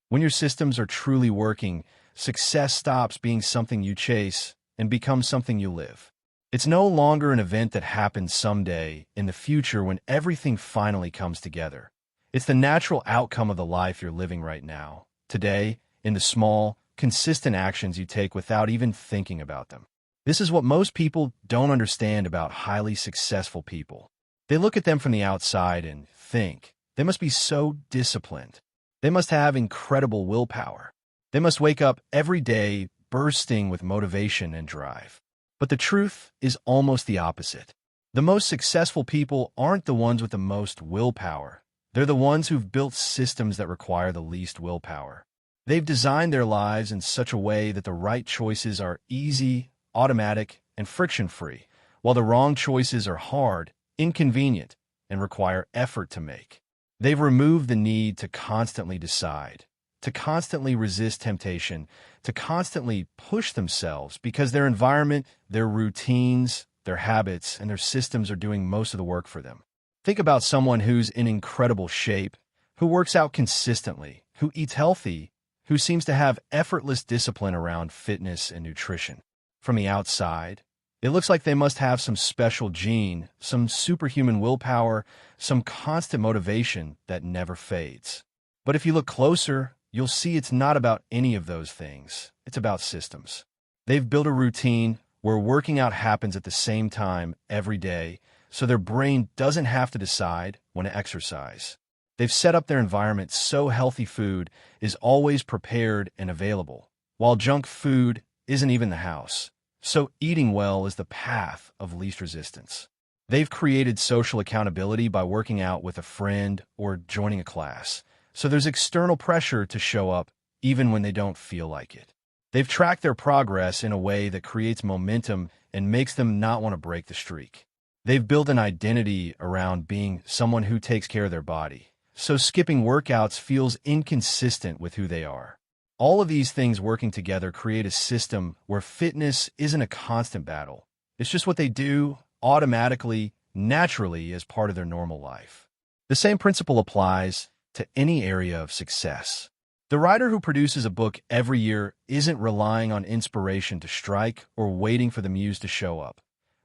When your systems are truly working, success stops being something you chase and becomes something you live. It's no longer an event that happens someday in the future when everything finally comes together. It's the natural outcome of the life you're living right now, today, in the small, consistent actions you take without even thinking about them. This is what most people don't understand about highly successful people. They look at them from the outside and think, they must be so disciplined. They must have incredible willpower. They must wake up every day bursting with motivation and drive. But the truth is almost the opposite. The most successful people aren't the ones with the most willpower. They're the ones who've built systems that require the least willpower. They've designed their lives in such a way that the right choices are easy, automatic, and friction-free, while the wrong choices are hard, inconvenient, and require effort to make. They've removed the need to constantly decide, to constantly resist temptation, to constantly push themselves because their environment, their routines, their habits, and their systems are doing most of the work for them. Think about someone who's in incredible shape, who works out consistently, who eats healthy, who seems to have effortless discipline around fitness and nutrition. From the outside, it looks like they must have some special gene, some superhuman willpower, some constant motivation that never fades. But if you look closer, you'll see it's not about any of those things. It's about systems. They've built a routine where working out happens at the same time every day, so their brain doesn't have to decide when to exercise. They've set up their environment so healthy food is always prepared and available, while junk food isn't even in the house. So eating well is the path of least resistance. They've created social accountability by working out with a friend or joining a class, so there's external pressure to show up even when they don't feel like it. They've tracked their progress in a way that creates momentum and makes them not want to break the streak. They've built an identity around being someone who takes care of their body, so skipping workouts feels inconsistent with who they are. All of these things working together create a system where fitness isn't a constant battle. It's just what they do automatically, naturally as part of their normal life. The same principle applies to any area of success. The writer who produces a book every year isn't relying on inspiration to strike or waiting for the muse to show up.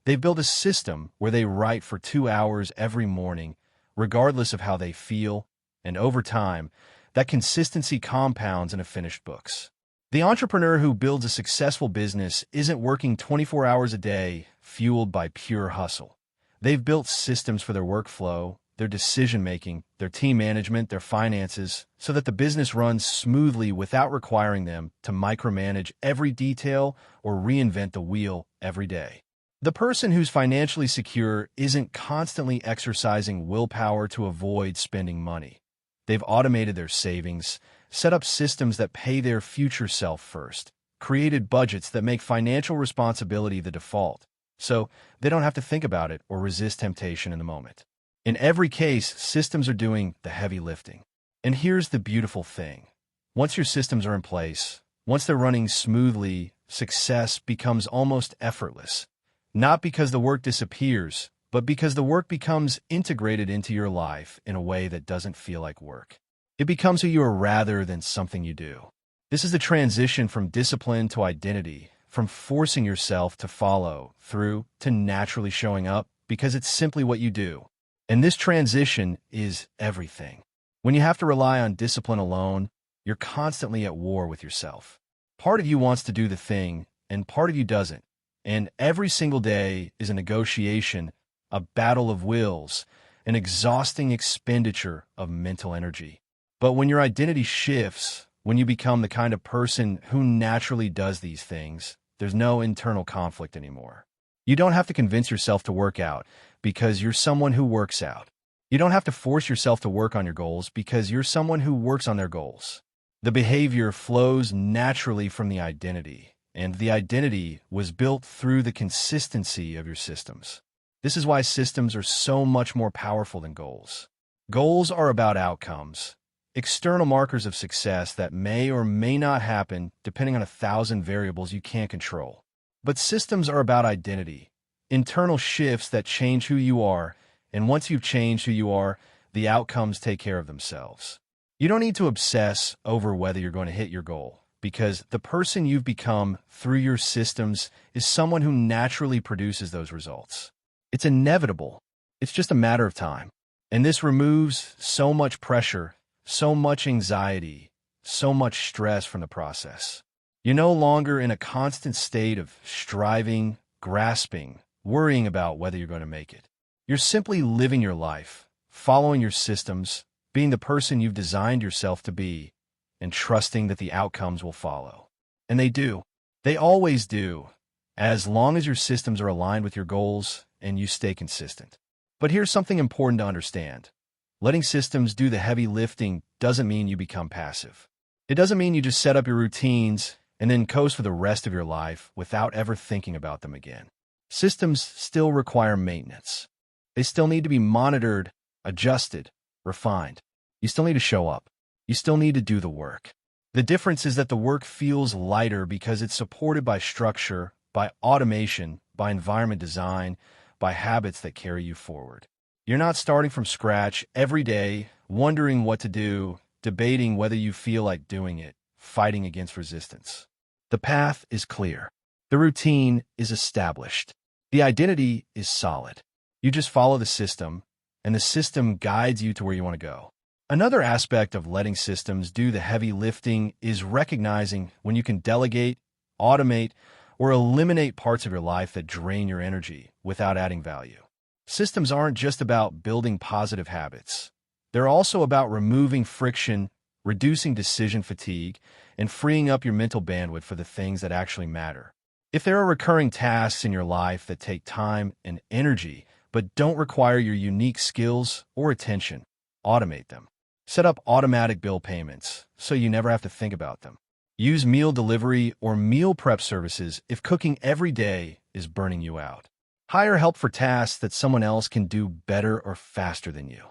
They've built a system where they write for 2 hours every morning, regardless of how they feel, and over time, that consistency compounds into finished books. The entrepreneur who builds a successful business isn't working 24 hours a day, fueled by pure hustle. They've built systems for their workflow, their decision-making, their team management, their finances, so that the business runs smoothly without requiring them to micromanage every detail or reinvent the wheel every day. The person who's financially secure isn't constantly exercising willpower to avoid spending money. They've automated their savings, set up systems that pay their future self first, created budgets that make financial responsibility the default, so they don't have to think about it or resist temptation in the moment. In every case, systems are doing the heavy lifting. And here's the beautiful thing. Once your systems are in place, once they're running smoothly, success becomes almost effortless. Not because the work disappears, but because the work becomes integrated into your life in a way that doesn't feel like work. It becomes who you are rather than something you do. This is the transition from discipline to identity, from forcing yourself to follow through to naturally showing up because it's simply what you do. And this transition is everything. When you have to rely on discipline alone, you're constantly at war with yourself. Part of you wants to do the thing, and part of you doesn't. And every single day is a negotiation, a battle of wills, an exhausting expenditure of mental energy. But when your identity shifts, when you become the kind of person who naturally does these things, there's no internal conflict anymore. You don't have to convince yourself to work out because you're someone who works out. You don't have to force yourself to work on your goals because you're someone who works on their goals. The behavior flows naturally from the identity, and the identity was built through the consistency of your systems. This is why systems are so much more powerful than goals. Goals are about outcomes, external markers of success that may or may not happen depending on 1,000 variables you can't control. But systems are about identity, internal shifts that change who you are, and once you've changed who you are, the outcomes take care of themselves. You don't need to obsess over whether you're going to hit your goal, because the person you've become through your systems is someone who naturally produces those results. It's inevitable. It's just a matter of time. And this removes so much pressure, so much anxiety, so much stress from the process. You're no longer in a constant state of striving, grasping, worrying about whether you're going to make it. You're simply living your life, following your systems, being the person you've designed yourself to be, and trusting that the outcomes will follow. And they do. They always do, as long as your systems are aligned with your goals and you stay consistent. But here's something important to understand. Letting systems do the heavy lifting doesn't mean you become passive. It doesn't mean you just set up your routines and then coast for the rest of your life without ever thinking about them again. Systems still require maintenance. They still need to be monitored, adjusted, refined. You still need to show up. You still need to do the work. The difference is that the work feels lighter because it's supported by structure, by automation, by environment design, by habits that carry you forward. You're not starting from scratch every day, wondering what to do, debating whether you feel like doing it, fighting against resistance. The path is clear. The routine is established. The identity is solid. You just follow the system, and the system guides you to where you want to go. Another aspect of letting systems do the heavy lifting is recognizing when you can delegate, automate, or eliminate parts of your life that drain your energy without adding value. Systems aren't just about building positive habits. They're also about removing friction, reducing decision fatigue, and freeing up your mental bandwidth for the things that actually matter. If there are recurring tasks in your life that take time and energy, but don't require your unique skills or attention, automate them. Set up automatic bill payments so you never have to think about them. Use meal delivery or meal prep services if cooking every day is burning you out. Hire help for tasks that someone else can do better or faster than you.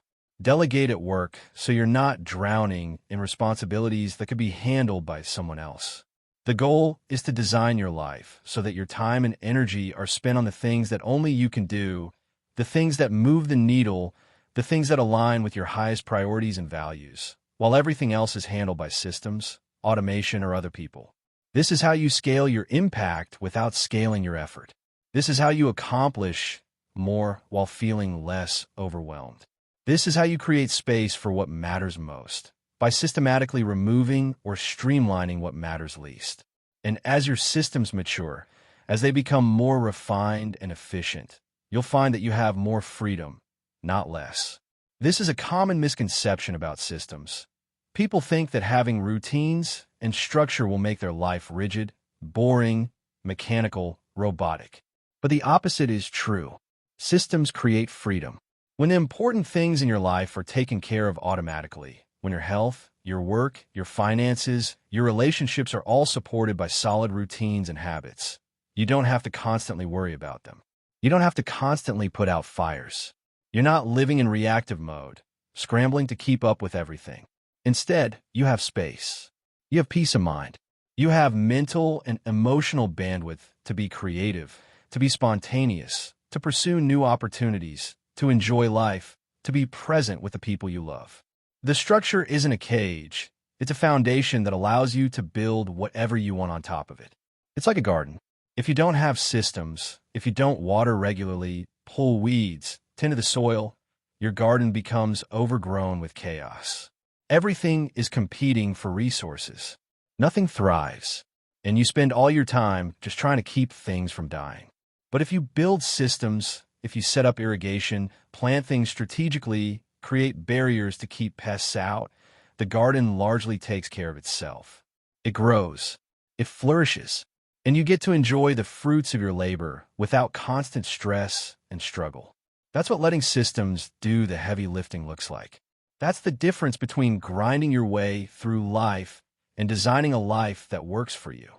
Delegate at work so you're not drowning in responsibilities that could be handled by someone else. The goal is to design your life so that your time and energy are spent on the things that only you can do, the things that move the needle, the things that align with your highest priorities and values, while everything else is handled by systems, automation, or other people. This is how you scale your impact without scaling your effort. This is how you accomplish more while feeling less overwhelmed. This is how you create space for what matters most, by systematically removing or streamlining what matters least. And as your systems mature, as they become more refined and efficient, you'll find that you have more freedom, not less. This is a common misconception about systems. People think that having routines and structure will make their life rigid, boring, mechanical, robotic. But the opposite is true. Systems create freedom. When the important things in your life are taken care of automatically, when your health, your work, your finances, your relationships are all supported by solid routines and habits, you don't have to constantly worry about them. You don't have to constantly put out fires. You're not living in reactive mode, scrambling to keep up with everything. Instead, you have space. You have peace of mind. You have mental and emotional bandwidth to be creative, to be spontaneous, to pursue new opportunities, to enjoy life, to be present with the people you love. The structure isn't a cage. It's a foundation that allows you to build whatever you want on top of it. It's like a garden. If you don't have systems, if you don't water regularly, pull weeds, tend to the soil, your garden becomes overgrown with chaos. Everything is competing for resources. Nothing thrives, and you spend all your time just trying to keep things from dying. But if you build systems, if you set up irrigation, plant things strategically, create barriers to keep pests out, the garden largely takes care of itself. It grows. It flourishes. And you get to enjoy the fruits of your labor without constant stress and struggle. That's what letting systems do the heavy lifting looks like. That's the difference between grinding your way through life and designing a life that works for you.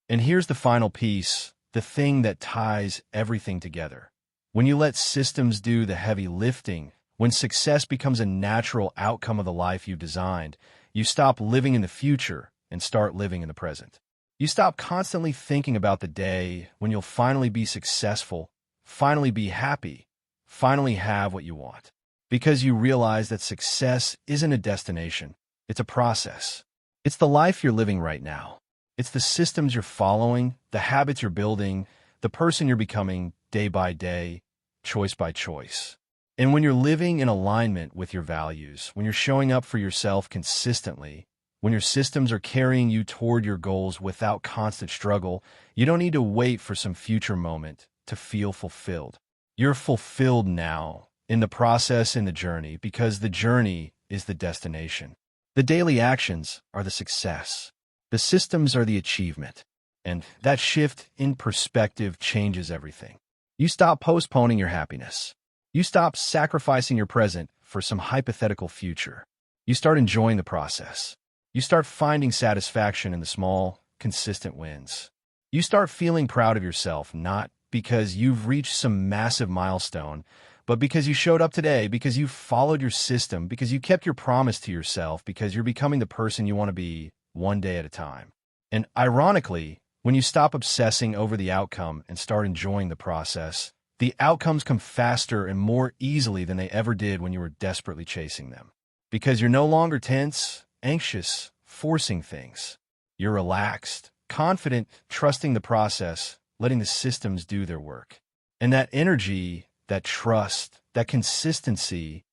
And here's the final piece, the thing that ties everything together. When you let systems do the heavy lifting, when success becomes a natural outcome of the life you've designed, you stop living in the future and start living in the present. You stop constantly thinking about the day when you'll finally be successful, finally be happy, finally have what you want. Because you realize that success isn't a destination, it's a process. It's the life you're living right now. It's the systems you're following, the habits you're building, the person you're becoming day by day, choice by choice. And when you're living in alignment with your values, when you're showing up for yourself consistently, when your systems are carrying you toward your goals without constant struggle, you don't need to wait for some future moment to feel fulfilled. You're fulfilled now, in the process, in the journey, because the journey is the destination. The daily actions are the success. The systems are the achievement. And that shift in perspective changes everything. You stop postponing your happiness. You stop sacrificing your present for some hypothetical future. You start enjoying the process. You start finding satisfaction in the small, consistent wins. You start feeling proud of yourself, not because you've reached some massive milestone, but because you showed up today, because you followed your system, because you kept your promise to yourself, because you're becoming the person you want to be one day at a time. And ironically, when you stop obsessing over the outcome and start enjoying the process, the outcomes come faster and more easily than they ever did when you were desperately chasing them. Because you're no longer tense, anxious, forcing things. You're relaxed, confident, trusting the process, letting the systems do their work. And that energy, that trust, that consistency,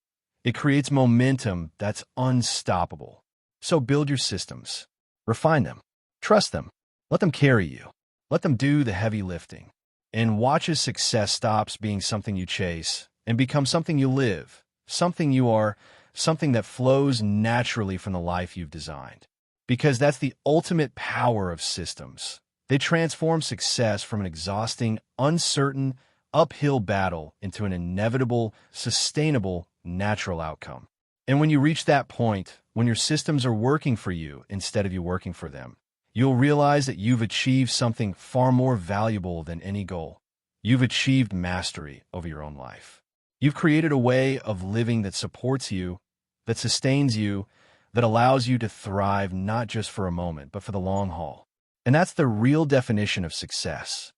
it creates momentum that's unstoppable. So build your systems. Refine them. Trust them. Let them carry you. Let them do the heavy lifting. And watch as success stops being something you chase and becomes something you live, something you are, something that flows naturally from the life you've designed. Because that's the ultimate power of systems. They transform success from an exhausting, uncertain, uphill battle into an inevitable, sustainable, natural outcome. And when you reach that point, when your systems are working for you instead of you working for them, you'll realize that you've achieved something far more valuable than any goal. You've achieved mastery over your own life. You've created a way of living that supports you, that sustains you, that allows you to thrive not just for a moment, but for the long haul. And that's the real definition of success.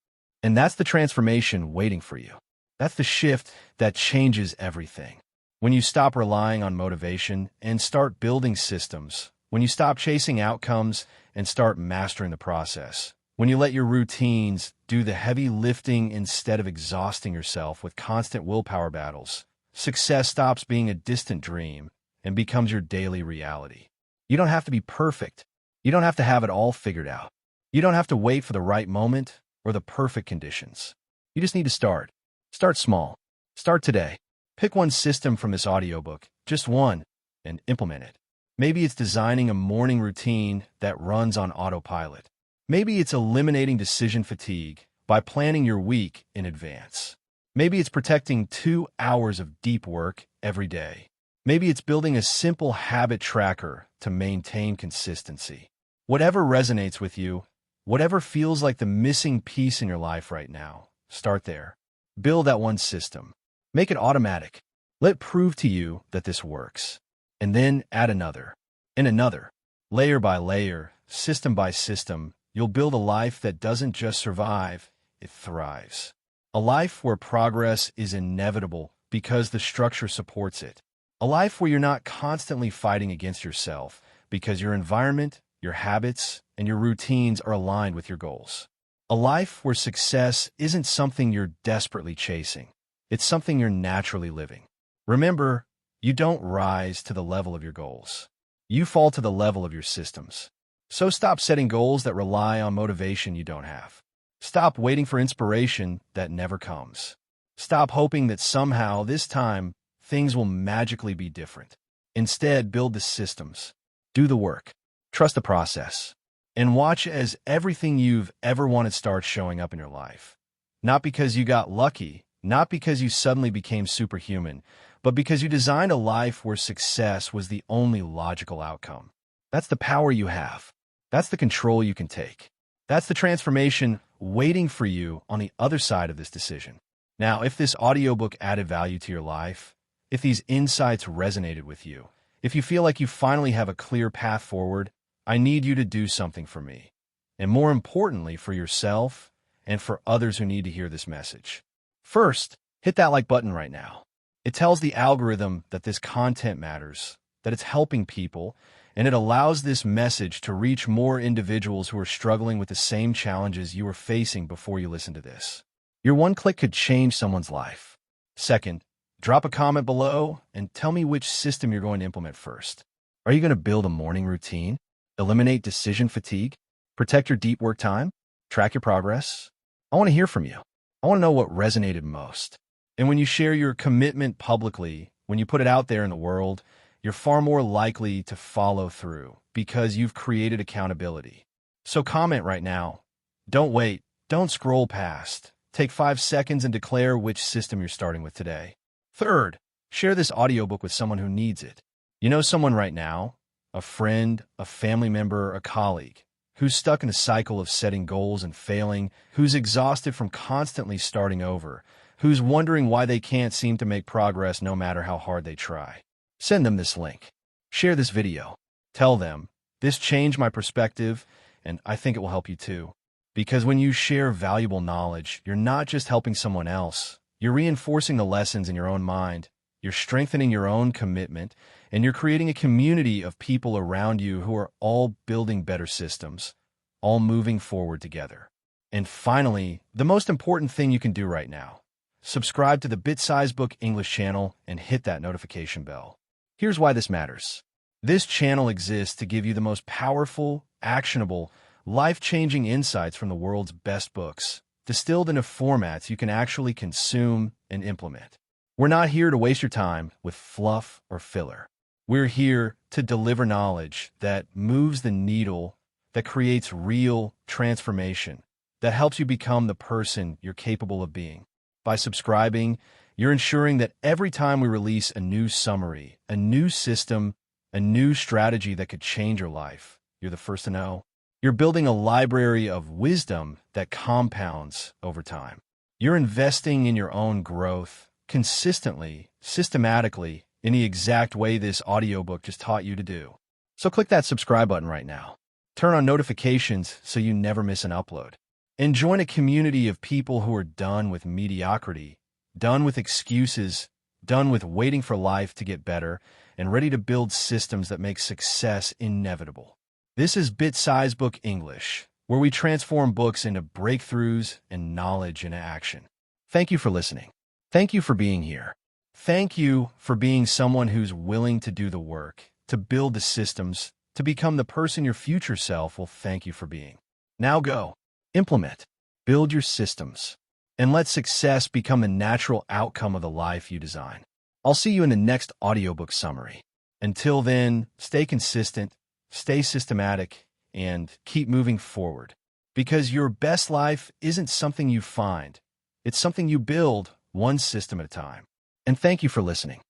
And that's the transformation waiting for you. That's the shift that changes everything. When you stop relying on motivation and start building systems, when you stop chasing outcomes and start mastering the process, when you let your routines do the heavy lifting instead of exhausting yourself with constant willpower battles, success stops being a distant dream and becomes your daily reality. You don't have to be perfect. You don't have to have it all figured out. You don't have to wait for the right moment or the perfect conditions. You just need to start. Start small. Start today. Pick one system from this audiobook, just one, and implement it. Maybe it's designing a morning routine that runs on autopilot. Maybe it's eliminating decision fatigue by planning your week in advance. Maybe it's protecting 2 hours of deep work every day. Maybe it's building a simple habit tracker to maintain consistency. Whatever resonates with you, whatever feels like the missing piece in your life right now, start there. Build that one system. Make it automatic. Let it prove to you that this works. And then add another, and another. Layer by layer, system by system, you'll build a life that doesn't just survive, it thrives. A life where progress is inevitable because the structure supports it. A life where you're not constantly fighting against yourself because your environment, your habits, and your routines are aligned with your goals. A life where success isn't something you're desperately chasing. It's something you're naturally living. Remember, you don't rise to the level of your goals. You fall to the level of your systems. So stop setting goals that rely on motivation you don't have. Stop waiting for inspiration that never comes. Stop hoping that somehow, this time, things will magically be different. Instead, build the systems. Do the work. Trust the process. and watch as everything you've ever wanted starts showing up in your life. Not because you got lucky, not because you suddenly became superhuman, but because you designed a life where success was the only logical outcome. That's the power you have. That's the control you can take. That's the transformation waiting for you on the other side of this decision. Now, if this audiobook added value to your life, if these insights resonated with you, if you feel like you finally have a clear path forward, I need you to do something for me. And more importantly, for yourself and for others who need to hear this message. First, hit that like button right now. It tells the algorithm that this content matters, that it's helping people, and it allows this message to reach more individuals who are struggling with the same challenges you are facing before you listen to this. Your one click could change someone's life. Second, drop a comment below and tell me which system you're going to implement first. Are you going to build a morning routine? Eliminate decision fatigue? Protect your deep work time? Track your progress? I want to hear from you. I want to know what resonated most. And when you share your commitment publicly, when you put it out there in the world, you're far more likely to follow through because you've created accountability. So comment right now. Don't wait. Don't scroll past. Take 5 seconds and declare which system you're starting with today. Third, share this audiobook with someone who needs it. You know someone right now, a friend, a family member, a colleague, who's stuck in a cycle of setting goals and failing, who's exhausted from constantly starting over, who's wondering why they can't seem to make progress no matter how hard they try. Send them this link. Share this video. Tell them, this changed my perspective, and I think it will help you too. Because when you share valuable knowledge, you're not just helping someone else. You're reinforcing the lessons in your own mind. You're strengthening your own commitment, and you're creating a community of people around you who are all building better systems, all moving forward together. And finally, the most important thing you can do right now, subscribe to the Bit-Size Book English channel and hit that notification bell. Here's why this matters. This channel exists to give you the most powerful, actionable, life-changing insights from the world's best books, distilled into formats you can actually consume and implement. We're not here to waste your time with fluff or filler. We're here to deliver knowledge that moves the needle, that creates real transformation, that helps you become the person you're capable of being. By subscribing, you're ensuring that every time we release a new summary, a new system, a new strategy that could change your life, you're the first to know. You're building a library of wisdom that compounds over time. You're investing in your own growth consistently, systematically, in the exact way this audiobook just taught you to do. So click that subscribe button right now. Turn on notifications so you never miss an upload. And join a community of people who are done with mediocrity, done with excuses, done with waiting for life to get better, and ready to build systems that make success inevitable. This is Bit-Size Book English, where we transform books into breakthroughs and knowledge into action. Thank you for listening. Thank you for being here. Thank you for being someone who's willing to do the work, to build the systems, to become the person your future self will thank you for being. Now go, implement, build your systems, and let success become the natural outcome of the life you design. I'll see you in the next audiobook summary. Until then, stay consistent, stay systematic, and keep moving forward. Because your best life isn't something you find. It's something you build one system at a time. And thank you for listening.